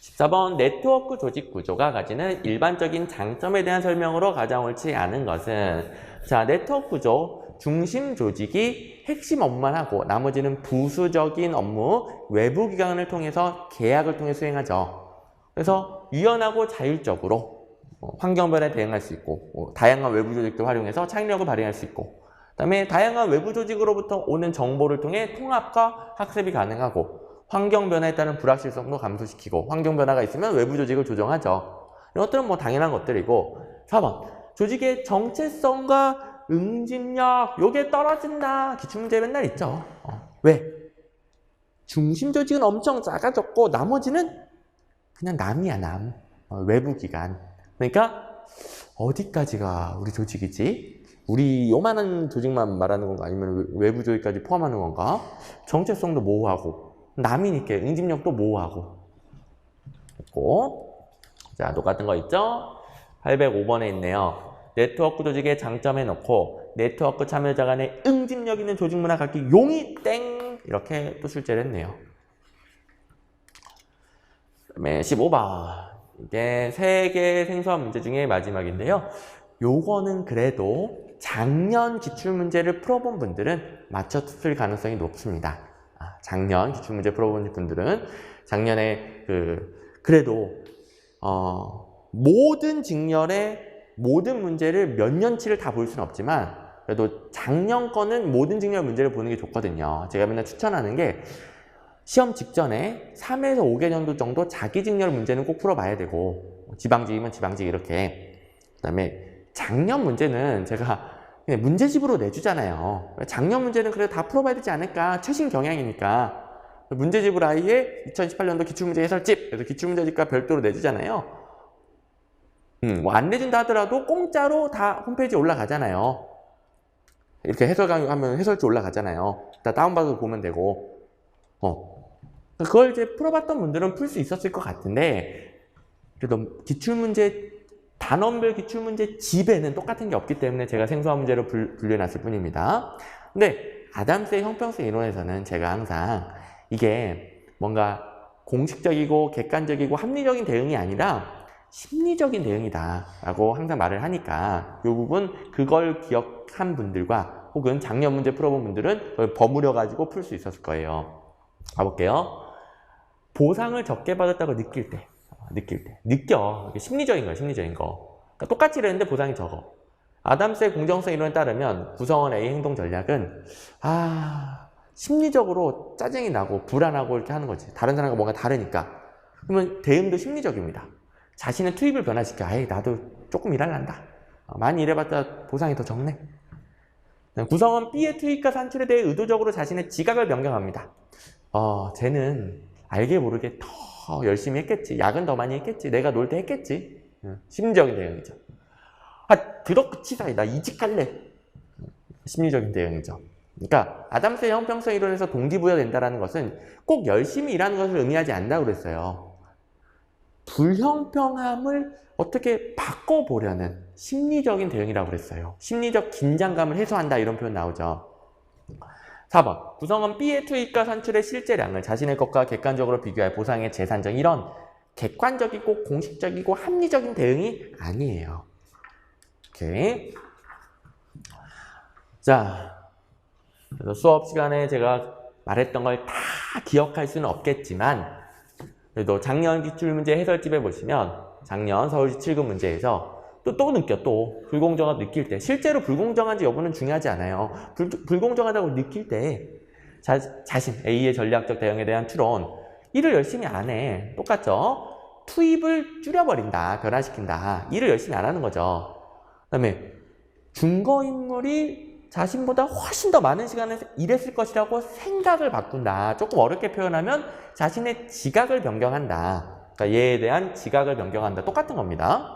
14번 네트워크 조직 구조가 가지는 일반적인 장점에 대한 설명으로 가장 옳지 않은 것은 자, 네트워크 구조 중심 조직이 핵심 업무만 하고 나머지는 부수적인 업무, 외부 기관을 통해서 계약을 통해 수행하죠. 그래서 유연하고 자율적으로 환경 변화에 대응할 수 있고 다양한 외부 조직도 활용해서 창의력을 발휘할 수 있고 그다음에 다양한 외부 조직으로부터 오는 정보를 통해 통합과 학습이 가능하고 환경 변화에 따른 불확실성도 감소시키고 환경 변화가 있으면 외부 조직을 조정하죠. 이런 것들은 뭐 당연한 것들이고 4번 조직의 정체성과 응집력 요게 떨어진다. 기출문제 맨날 있죠. 왜? 중심 조직은 엄청 작아졌고 나머지는 그냥 남이야 남. 외부 기관. 그러니까 어디까지가 우리 조직이지? 우리 요만한 조직만 말하는 건가? 아니면 외부 조직까지 포함하는 건가? 정체성도 모호하고 남이니까 응집력도 모호하고 있고. 자, 똑같은 거 있죠? 805번에 있네요. 네트워크 조직의 장점에 놓고 네트워크 참여자 간의 응집력 있는 조직 문화 갖기 용이 땡 이렇게 또 출제를 했네요. 그다음에 15번 이게 3개의 생소한 문제 중에 마지막인데요. 요거는 그래도 작년 기출문제를 풀어본 분들은 맞췄을 가능성이 높습니다. 작년 기출문제 풀어본 분들은 작년에 그래도 모든 직렬의 모든 문제를 몇 년치를 다 볼 수는 없지만 그래도 작년 거는 모든 직렬 문제를 보는 게 좋거든요. 제가 맨날 추천하는 게 시험 직전에 3에서 5개 정도 자기 직렬 문제는 꼭 풀어봐야 되고 지방직이면 지방직 이렇게 그 다음에 작년 문제는 제가 그냥 문제집으로 내주잖아요. 작년 문제는 그래도 다 풀어봐야 되지 않을까 최신 경향이니까 문제집으로 아예 2018년도 기출문제 해설집 그래서 기출문제집과 별도로 내주잖아요. 뭐 안 내준다 하더라도 공짜로 다 홈페이지에 올라가잖아요. 이렇게 해설 강의하면 해설지 올라가잖아요. 다 다운받아서 보면 되고. 그걸 이제 풀어봤던 분들은 풀 수 있었을 것 같은데, 그래도 기출문제, 단원별 기출문제 집에는 똑같은 게 없기 때문에 제가 생소한 문제로 분류해놨을 뿐입니다. 근데 아담스의 형평성 이론에서는 제가 항상 이게 뭔가 공식적이고 객관적이고 합리적인 대응이 아니라 심리적인 대응이다 라고 항상 말을 하니까 이 부분 그걸 기억한 분들과 혹은 작년 문제 풀어본 분들은 그걸 버무려 가지고 풀 수 있었을 거예요. 가볼게요. 보상을 적게 받았다고 느낄 때. 느껴. 이게 심리적인 거야, 심리적인 거. 그러니까 똑같이 이랬는데 보상이 적어. 아담스의 공정성 이론에 따르면 구성원 A 행동 전략은 심리적으로 짜증이 나고 불안하고 이렇게 하는 거지. 다른 사람과 뭔가 다르니까. 그러면 대응도 심리적입니다. 자신의 투입을 변화시켜. 나도 조금 일할란다. 많이 일해봤자 보상이 더 적네. 구성원 B의 투입과 산출에 대해 의도적으로 자신의 지각을 변경합니다. 쟤는 알게 모르게 더 열심히 했겠지. 야근 더 많이 했겠지. 내가 놀 때 했겠지. 심리적인 대응이죠. 드럽고 치사해. 나 이직할래. 심리적인 대응이죠. 그러니까 아담스의 형평성 이론에서 동기부여된다는 것은 꼭 열심히 일하는 것을 의미하지 않는다고 그랬어요. 불형평함을 어떻게 바꿔보려는 심리적인 대응이라고 그랬어요. 심리적 긴장감을 해소한다 이런 표현 나오죠. 4번 구성원 B의 투입과 산출의 실제량을 자신의 것과 객관적으로 비교할 보상의 재산정. 이런 객관적이고 공식적이고 합리적인 대응이 아니에요. 오케이. 자, 그래서 수업 시간에 제가 말했던 걸 다 기억할 수는 없겠지만 그래도 작년 기출문제 해설집에 보시면 작년 서울시 7급 문제에서 또 느껴. 불공정하다고 느낄 때, 실제로 불공정한지 여부는 중요하지 않아요. 불공정하다고 느낄 때 자신 A의 전략적 대응에 대한 추론. 일을 열심히 안 해. 똑같죠? 투입을 줄여버린다. 변화시킨다. 일을 열심히 안 하는 거죠. 그 다음에 증거인물이 자신보다 훨씬 더 많은 시간을 일했을 것이라고 생각을 바꾼다. 조금 어렵게 표현하면 자신의 지각을 변경한다. 그러니까 얘에 대한 지각을 변경한다. 똑같은 겁니다.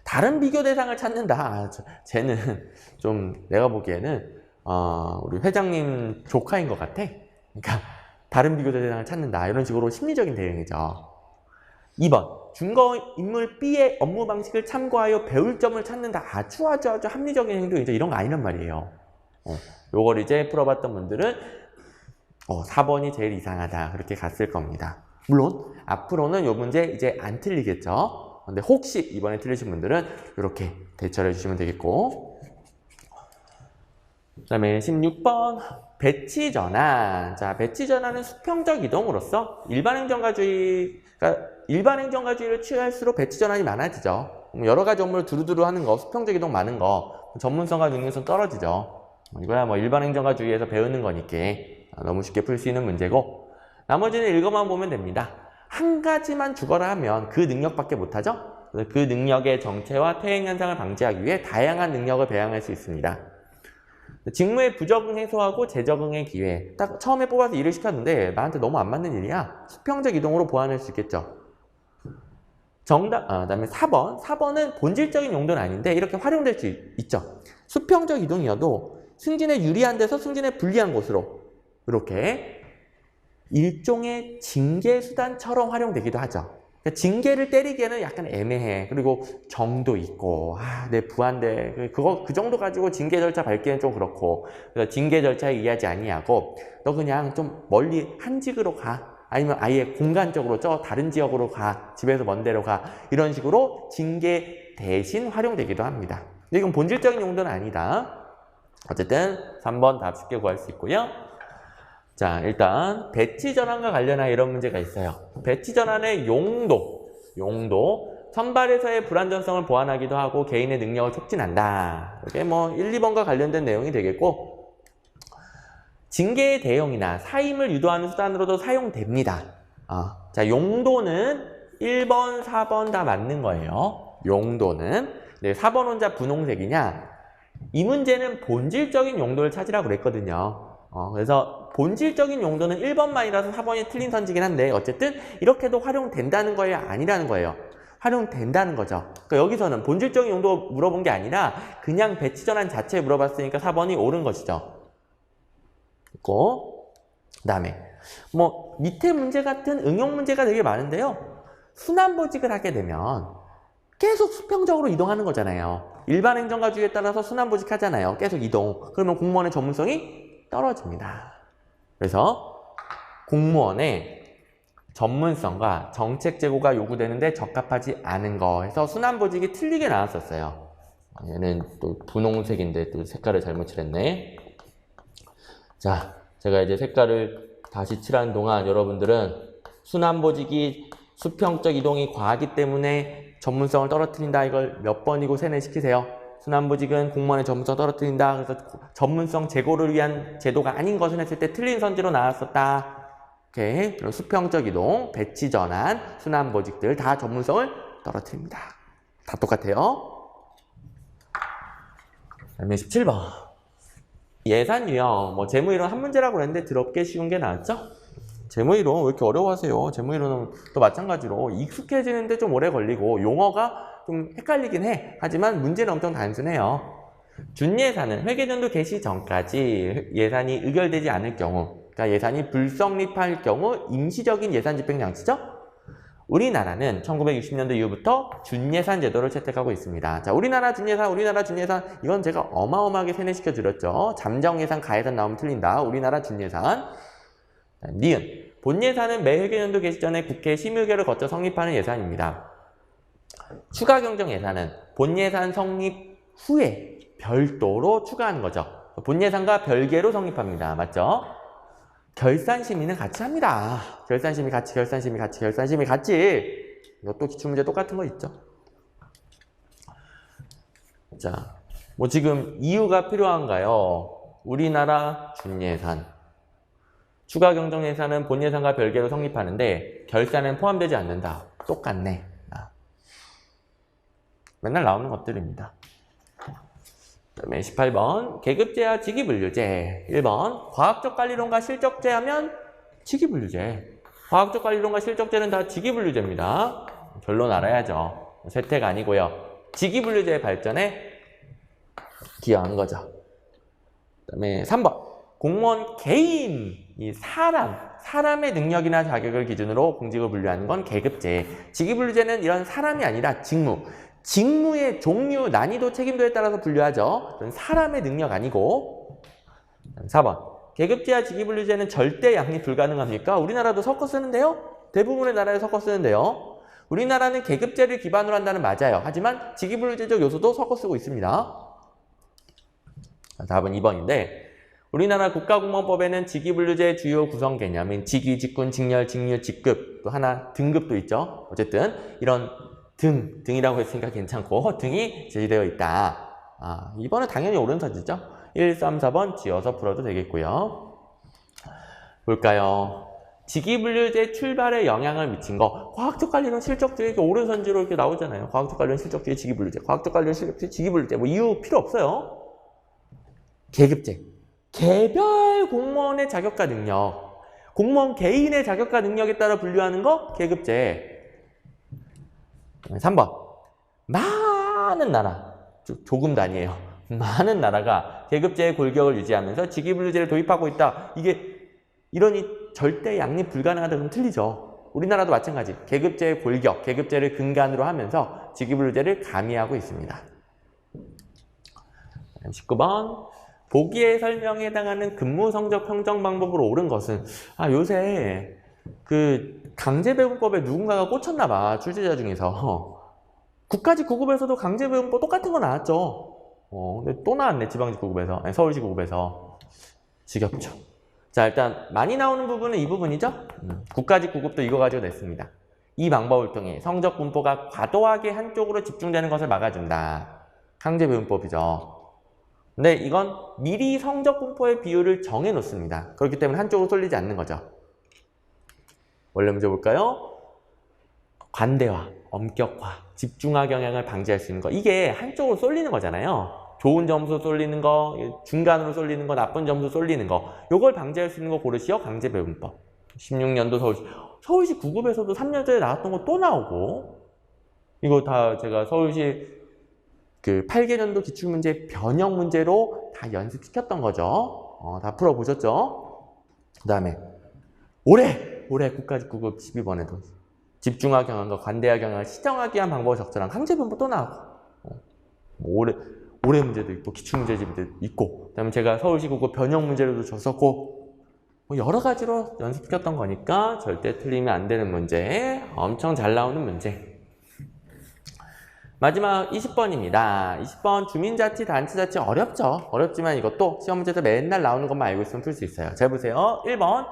다른 비교 대상을 찾는다. 쟤는 좀 내가 보기에는 우리 회장님 조카인 것 같아. 그러니까 다른 비교 대상을 찾는다. 이런 식으로 심리적인 대응이죠. 2번 증거인물 B의 업무 방식을 참고하여 배울 점을 찾는다. 아주 합리적인 행동이죠. 이런 거 아니란 말이에요. 요걸 이제 풀어봤던 분들은 4번이 제일 이상하다. 그렇게 갔을 겁니다. 물론 앞으로는 요 문제 이제 안 틀리겠죠. 근데 혹시 이번에 틀리신 분들은 이렇게 대처를 해주시면 되겠고. 그 다음에 16번 배치 전환. 자, 배치 전환은 수평적 이동으로서 일반 행정가주의를 취할수록 배치 전환이 많아지죠. 여러 가지 업무를 두루두루 하는 거, 수평적 이동 많은 거, 전문성과 능력성 떨어지죠. 이거야 뭐 일반 행정가주의에서 배우는 거니까 너무 쉽게 풀 수 있는 문제고, 나머지는 읽어만 보면 됩니다. 한 가지만 죽어라 하면 그 능력밖에 못하죠. 그 능력의 정체와 퇴행 현상을 방지하기 위해 다양한 능력을 배양할 수 있습니다. 직무의 부적응 해소하고 재적응의 기회. 딱 처음에 뽑아서 일을 시켰는데 나한테 너무 안 맞는 일이야. 수평적 이동으로 보완할 수 있겠죠. 그다음에 4번. 4번은 본질적인 용도는 아닌데 이렇게 활용될 수 있죠. 수평적 이동이어도 승진에 유리한 데서 승진에 불리한 곳으로 이렇게 일종의 징계 수단처럼 활용되기도 하죠. 그러니까 징계를 때리기에는 약간 애매해. 그리고 정도 있고, 내 부한데 그 정도 가지고 징계 절차 밟기에는 좀 그렇고, 그래서 징계 절차에 이해하지 아니하고, 너 그냥 좀 멀리 한직으로 가. 아니면 아예 공간적으로 다른 지역으로 가. 집에서 먼 데로 가. 이런 식으로 징계 대신 활용되기도 합니다. 근데 이건 본질적인 용도는 아니다. 어쨌든 3번 답 쉽게 구할 수 있고요. 자, 일단 배치 전환과 관련한 이런 문제가 있어요. 배치 전환의 용도. 선발에서의 불완전성을 보완하기도 하고 개인의 능력을 촉진한다. 이게 뭐 1, 2번과 관련된 내용이 되겠고, 징계의 대용이나 사임을 유도하는 수단으로도 사용됩니다. 자, 용도는 1번, 4번 다 맞는 거예요. 용도는. 네, 4번 혼자 분홍색이냐? 이 문제는 본질적인 용도를 찾으라고 그랬거든요. 그래서 본질적인 용도는 1번만이라서 4번이 틀린 선지긴 한데 어쨌든 이렇게도 활용된다는 거예요? 아니라는 거예요? 활용된다는 거죠. 그러니까 여기서는 본질적인 용도 물어본 게 아니라 그냥 배치 전환 자체 물어봤으니까 4번이 옳은 것이죠. 있고, 그 다음에 뭐 밑에 문제 같은 응용 문제가 되게 많은데요. 순환보직을 하게 되면 계속 수평적으로 이동하는 거잖아요. 일반 행정가주의에 따라서 순환보직 하잖아요. 계속 이동. 그러면 공무원의 전문성이 떨어집니다. 그래서 공무원의 전문성과 정책 제고가 요구되는데 적합하지 않은 거 해서 순환보직이 틀리게 나왔었어요. 얘는 또 분홍색인데 또 색깔을 잘못 칠했네. 자, 제가 이제 색깔을 다시 칠하는 동안 여러분들은 순환보직이 수평적 이동이 과하기 때문에 전문성을 떨어뜨린다. 이걸 몇 번이고 세뇌시키세요. 순환보직은 공무원의 전문성 떨어뜨린다. 그래서 전문성 제고를 위한 제도가 아닌 것을 했을 때 틀린 선지로 나왔었다. 오케이. 그리고 수평적 이동, 배치 전환, 순환보직들 다 전문성을 떨어뜨립니다. 다 똑같아요. 다음에 17번. 예산 유형, 재무이론 한 문제라고 그랬는데 더럽게 쉬운 게 나왔죠? 재무이론 왜 이렇게 어려워하세요? 재무이론은 또 마찬가지로 익숙해지는데 좀 오래 걸리고 용어가 좀 헷갈리긴 해. 하지만 문제는 엄청 단순해요. 준예산은 회계연도 개시 전까지 예산이 의결되지 않을 경우, 그러니까 예산이 불성립할 경우 임시적인 예산 집행 장치죠? 우리나라는 1960년도 이후부터 준예산 제도를 채택하고 있습니다. 자, 우리나라 준예산, 이건 제가 어마어마하게 세뇌시켜 드렸죠. 잠정예산, 가예산 나오면 틀린다. 우리나라 준예산. 니은. 본예산은 매 회계연도 개시 전에 국회 심의결을 거쳐 성립하는 예산입니다. 추가 경정 예산은 본예산 성립 후에 별도로 추가하는 거죠. 본예산과 별개로 성립합니다. 맞죠? 결산심의는 같이 합니다. 결산심의 같이. 이것도 기출문제 똑같은 거 있죠. 자, 지금 이유가 필요한가요? 우리나라 준예산. 추가 경정 예산은 본예산과 별개로 성립하는데 결산은 포함되지 않는다. 똑같네. 맨날 나오는 것들입니다. 그다음에 18번 계급제와 직위분류제. 1번 과학적 관리론과 실적제 하면 직위분류제. 과학적 관리론과 실적제는 다 직위분류제입니다. 결론 알아야죠. 세태가 아니고요. 직위분류제의 발전에 기여한 거죠. 그다음에 3번 공무원 개인, 이 사람의 능력이나 자격을 기준으로 공직을 분류하는 건 계급제. 직위분류제는 이런 사람이 아니라 직무의 종류, 난이도, 책임도에 따라서 분류하죠. 그건 사람의 능력 아니고. 4번. 계급제와 직위분류제는 절대 양립 불가능합니까? 우리나라도 섞어 쓰는데요. 대부분의 나라에 섞어 쓰는데요. 우리나라는 계급제를 기반으로 한다는 맞아요. 하지만 직위분류제적 요소도 섞어 쓰고 있습니다. 답은 2번인데 우리나라 국가공무원법에는 직위분류제의 주요 구성 개념인 직위, 직군, 직렬, 직류, 직급 또 하나 등급도 있죠. 어쨌든 이런 등이라고 했으니까 괜찮고 등이 제시되어 있다. 2번은 당연히 옳은 선지죠. 1, 3, 4번 지어서 풀어도 되겠고요. 볼까요? 직위분류제 출발에 영향을 미친 거. 과학적 관리론, 실적주의 이렇게 옳은 선지로 이렇게 나오잖아요. 과학적 관리론, 실적주의, 직위분류제. 과학적 관리론, 실적주의, 직위분류제. 이유 필요 없어요. 계급제. 개별 공무원의 자격과 능력. 공무원 개인의 자격과 능력에 따라 분류하는 거 계급제. 3번. 많은 나라, 조금도 아니에요. 많은 나라가 계급제의 골격을 유지하면서 직위분류제를 도입하고 있다. 이러니 절대 양립 불가능하다 그러면 틀리죠. 우리나라도 마찬가지. 계급제의 골격, 계급제를 근간으로 하면서 직위분류제를 가미하고 있습니다. 19번. 보기의 설명에 해당하는 근무 성적 평정 방법으로 옳은 것은 요새 강제배분법에 누군가가 꽂혔나 봐. 출제자 중에서. 국가직 9급에서도 강제배분법 똑같은 거 나왔죠. 근데 또 나왔네. 지방직 9급에서. 아니, 서울시 9급에서. 지겹죠. 자, 일단 많이 나오는 부분은 이 부분이죠. 국가직 9급도 이거 가지고 냈습니다. 이 방법을 통해 성적 분포가 과도하게 한쪽으로 집중되는 것을 막아준다. 강제배분법이죠. 근데 이건 미리 성적 분포의 비율을 정해 놓습니다. 그렇기 때문에 한쪽으로 쏠리지 않는 거죠. 원래 문제 볼까요? 관대화, 엄격화, 집중화 경향을 방지할 수 있는 거. 이게 한쪽으로 쏠리는 거잖아요. 좋은 점수 쏠리는 거, 중간으로 쏠리는 거, 나쁜 점수 쏠리는 거. 요걸 방지할 수 있는 거 고르시오. 강제배분법. 16년도 서울시 9급에서도 3년 전에 나왔던 거 또 나오고. 이거 다 제가 서울시 8개년도 기출문제 변형 문제로 다 연습시켰던 거죠. 다 풀어보셨죠? 그 다음에 올해 국가직 9급 12번에도 집중화 경향과 관대화 경향을 시정하기 위한 방법을 적절한 강제분법 또 나오고 올해 문제도 있고 기출문제집도 있고 그 다음에 제가 서울시 9급 변형 문제로도 줬었고 여러 가지로 연습시켰던 거니까 절대 틀리면 안 되는 문제, 엄청 잘 나오는 문제. 마지막 20번입니다. 20번 주민자치, 단체자치 어렵죠. 어렵지만 이것도 시험 문제에서 맨날 나오는 것만 알고 있으면 풀 수 있어요. 잘 보세요. 1번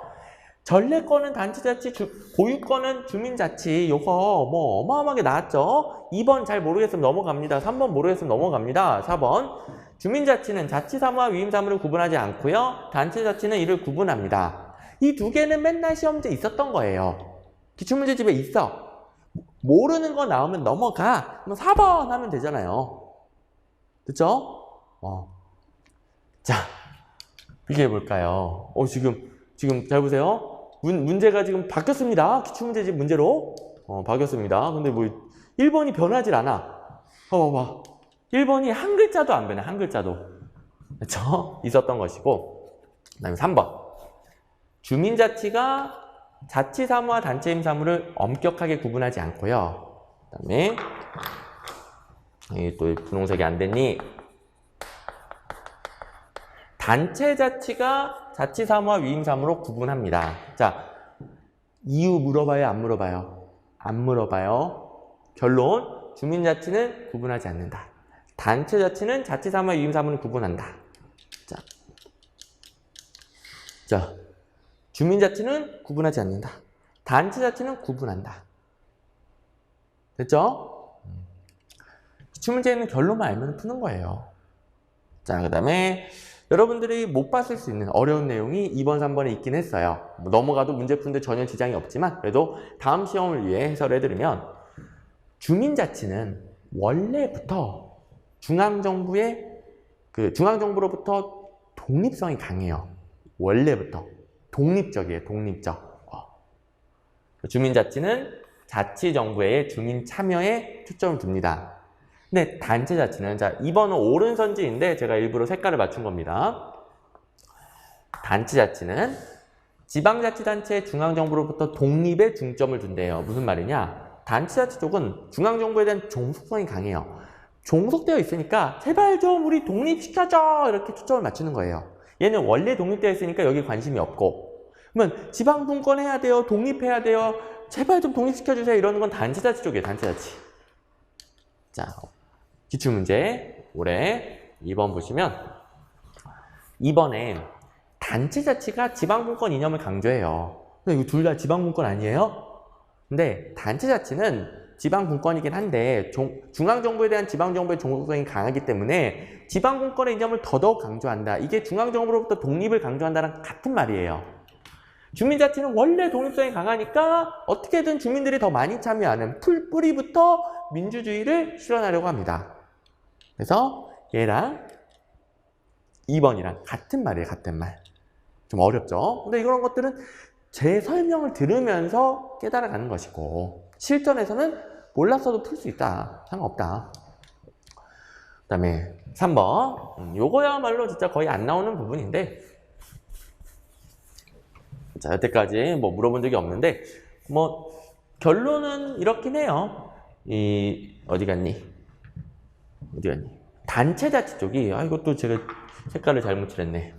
전래권은 단체자치, 고유권은 주민자치. 요거 뭐 어마어마하게 나왔죠. 2번 잘 모르겠으면 넘어갑니다. 3번 모르겠으면 넘어갑니다. 4번 주민자치는 자치사무와 위임사무를 구분하지 않고요. 단체자치는 이를 구분합니다. 이 두 개는 맨날 시험지에 있었던 거예요. 기출문제집에 있어. 모르는 거 나오면 넘어가. 그럼 4번 하면 되잖아요. 됐죠? 자, 비교해 볼까요? 지금 잘 보세요. 문제가 지금 바뀌었습니다. 기출문제집 문제로. 바뀌었습니다. 근데 뭐 1번이 변하질 않아. 봐봐. 1번이 한 글자도 안 변해. 한 글자도. 그렇죠? 있었던 것이고. 그 다음에 3번. 주민자치가 자치사무와 단체임사무를 엄격하게 구분하지 않고요. 그 다음에 또 분홍색이 안 됐니? 단체자치가 자치사무와 위임사무로 구분합니다. 자, 이유 물어봐요? 안 물어봐요? 안 물어봐요. 결론, 주민자치는 구분하지 않는다. 단체자치는 자치사무와 위임사무는 구분한다. 자, 주민자치는 구분하지 않는다. 단체자치는 구분한다. 됐죠? 기출문제는 결론만 알면 푸는 거예요. 자, 그 다음에 여러분들이 못 봤을 수 있는 어려운 내용이 2번, 3번에 있긴 했어요. 넘어가도 문제 푸는데 전혀 지장이 없지만 그래도 다음 시험을 위해 해설을 해드리면 주민자치는 원래부터 중앙정부로부터 독립성이 강해요. 원래부터 독립적이에요. 독립적. 주민자치는 자치정부의 주민 참여에 초점을 둡니다. 근데 단체자치는, 자, 2번은 오른선지인데 제가 일부러 색깔을 맞춘 겁니다. 단체자치는 지방자치단체의 중앙정부로부터 독립에 중점을 둔대요. 무슨 말이냐? 단체자치 쪽은 중앙정부에 대한 종속성이 강해요. 종속되어 있으니까 제발 좀 우리 독립시켜줘! 이렇게 초점을 맞추는 거예요. 얘는 원래 독립되어 있으니까 여기 관심이 없고, 그러면 지방분권 해야 돼요, 독립해야 돼요, 제발 좀 독립시켜주세요 이러는 건 단체자치 쪽이에요. 단체자치. 자, 기출문제 올해 2번 보시면 2번에 단체자치가 지방분권 이념을 강조해요. 근데 이거 둘 다 지방분권 아니에요? 근데 단체자치는 지방분권이긴 한데 중앙정부에 대한 지방정부의 종속성이 강하기 때문에 지방분권의 이념을 더더욱 강조한다. 이게 중앙정부로부터 독립을 강조한다랑 같은 말이에요. 주민자치는 원래 독립성이 강하니까 어떻게든 주민들이 더 많이 참여하는 풀뿌리부터 민주주의를 실현하려고 합니다. 그래서 얘랑 2번이랑 같은 말이에요. 같은 말. 좀 어렵죠? 근데 이런 것들은 제 설명을 들으면서 깨달아가는 것이고 실전에서는 몰랐어도 풀 수 있다. 상관없다. 그 다음에 3번. 요거야말로 진짜 거의 안 나오는 부분인데 자, 여태까지 뭐 물어본 적이 없는데 뭐 결론은 이렇긴 해요. 어디 갔니? 단체자치 쪽이 이것도 제가 색깔을 잘못 칠했네.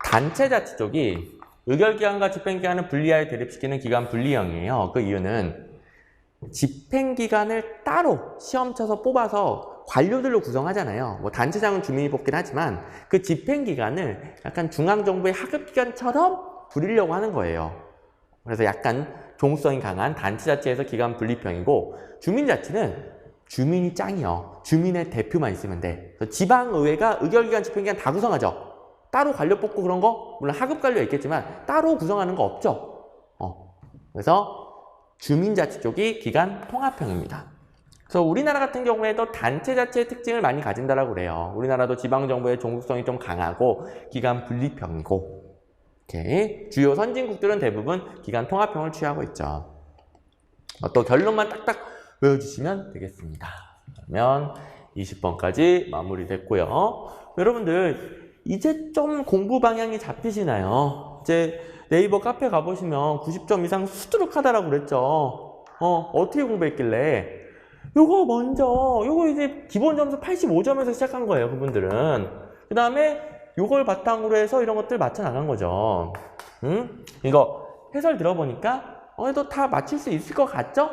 단체자치 쪽이 의결기관과 집행기관을 분리하여 대립시키는 기관 분리형이에요. 그 이유는 집행기관을 따로 시험 쳐서 뽑아서 관료들로 구성하잖아요. 뭐 단체장은 주민이 뽑긴 하지만 그 집행기관을 약간 중앙정부의 하급기관처럼 부리려고 하는 거예요. 그래서 약간 종속성이 강한 단체자치에서 기관 분리형이고 주민자치는 주민이 짱이요. 주민의 대표만 있으면 돼. 그래서 지방의회가 의결기관, 집행기관 다 구성하죠. 따로 관료 뽑고 그런 거 물론 하급 관료 있겠지만 따로 구성하는 거 없죠. 그래서 주민자치 쪽이 기관 통합형입니다. 그래서 우리나라 같은 경우에도 단체자치의 특징을 많이 가진다라고 그래요. 우리나라도 지방정부의 종속성이 좀 강하고 기관 분립형이고 이렇게 주요 선진국들은 대부분 기관 통합형을 취하고 있죠. 또 결론만 딱딱 외워주시면 되겠습니다. 그러면 20번까지 마무리됐고요. 여러분들 이제 좀 공부 방향이 잡히시나요? 이제 네이버 카페 가보시면 90점 이상 수두룩 하다라고 그랬죠. 어떻게 공부했길래? 요거 이제 기본 점수 85점에서 시작한 거예요, 그분들은. 그 다음에 요걸 바탕으로 해서 이런 것들 맞춰 나간 거죠. 이거 해설 들어보니까 그래도 다 맞출 수 있을 것 같죠?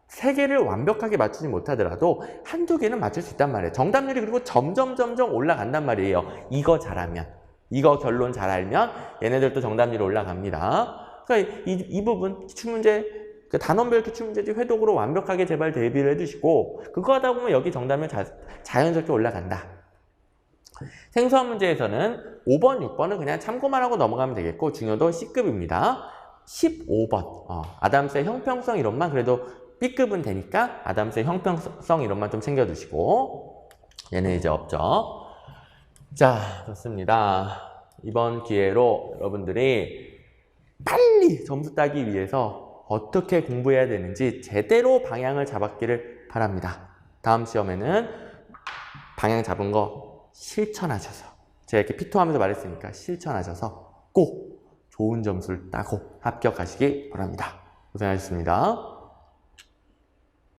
3개를 완벽하게 맞추지 못하더라도 한두 개는 맞출 수 있단 말이에요. 정답률이 그리고 점점 올라간단 말이에요. 이거 잘하면, 이거 결론 잘 알면 얘네들도 정답률이 올라갑니다. 그러니까 이 부분 기출문제, 그 단원별 기출문제집 회독으로 완벽하게 제발 대비를 해두시고, 그거 하다 보면 여기 정답률 자연스럽게 올라간다. 생소한 문제에서는 5번, 6번은 그냥 참고만 하고 넘어가면 되겠고, 중요도 C급입니다. 15번 아담스의 형평성 이론만 그래도 B급은 되니까 아담스의 형평성 이론만 좀 챙겨두시고, 얘는 이제 없죠. 자, 좋습니다. 이번 기회로 여러분들이 빨리 점수 따기 위해서 어떻게 공부해야 되는지 제대로 방향을 잡았기를 바랍니다. 다음 시험에는 방향 잡은 거 실천하셔서, 제가 이렇게 피토하면서 말했으니까 실천하셔서 꼭 좋은 점수를 따고 합격하시기 바랍니다. 고생하셨습니다.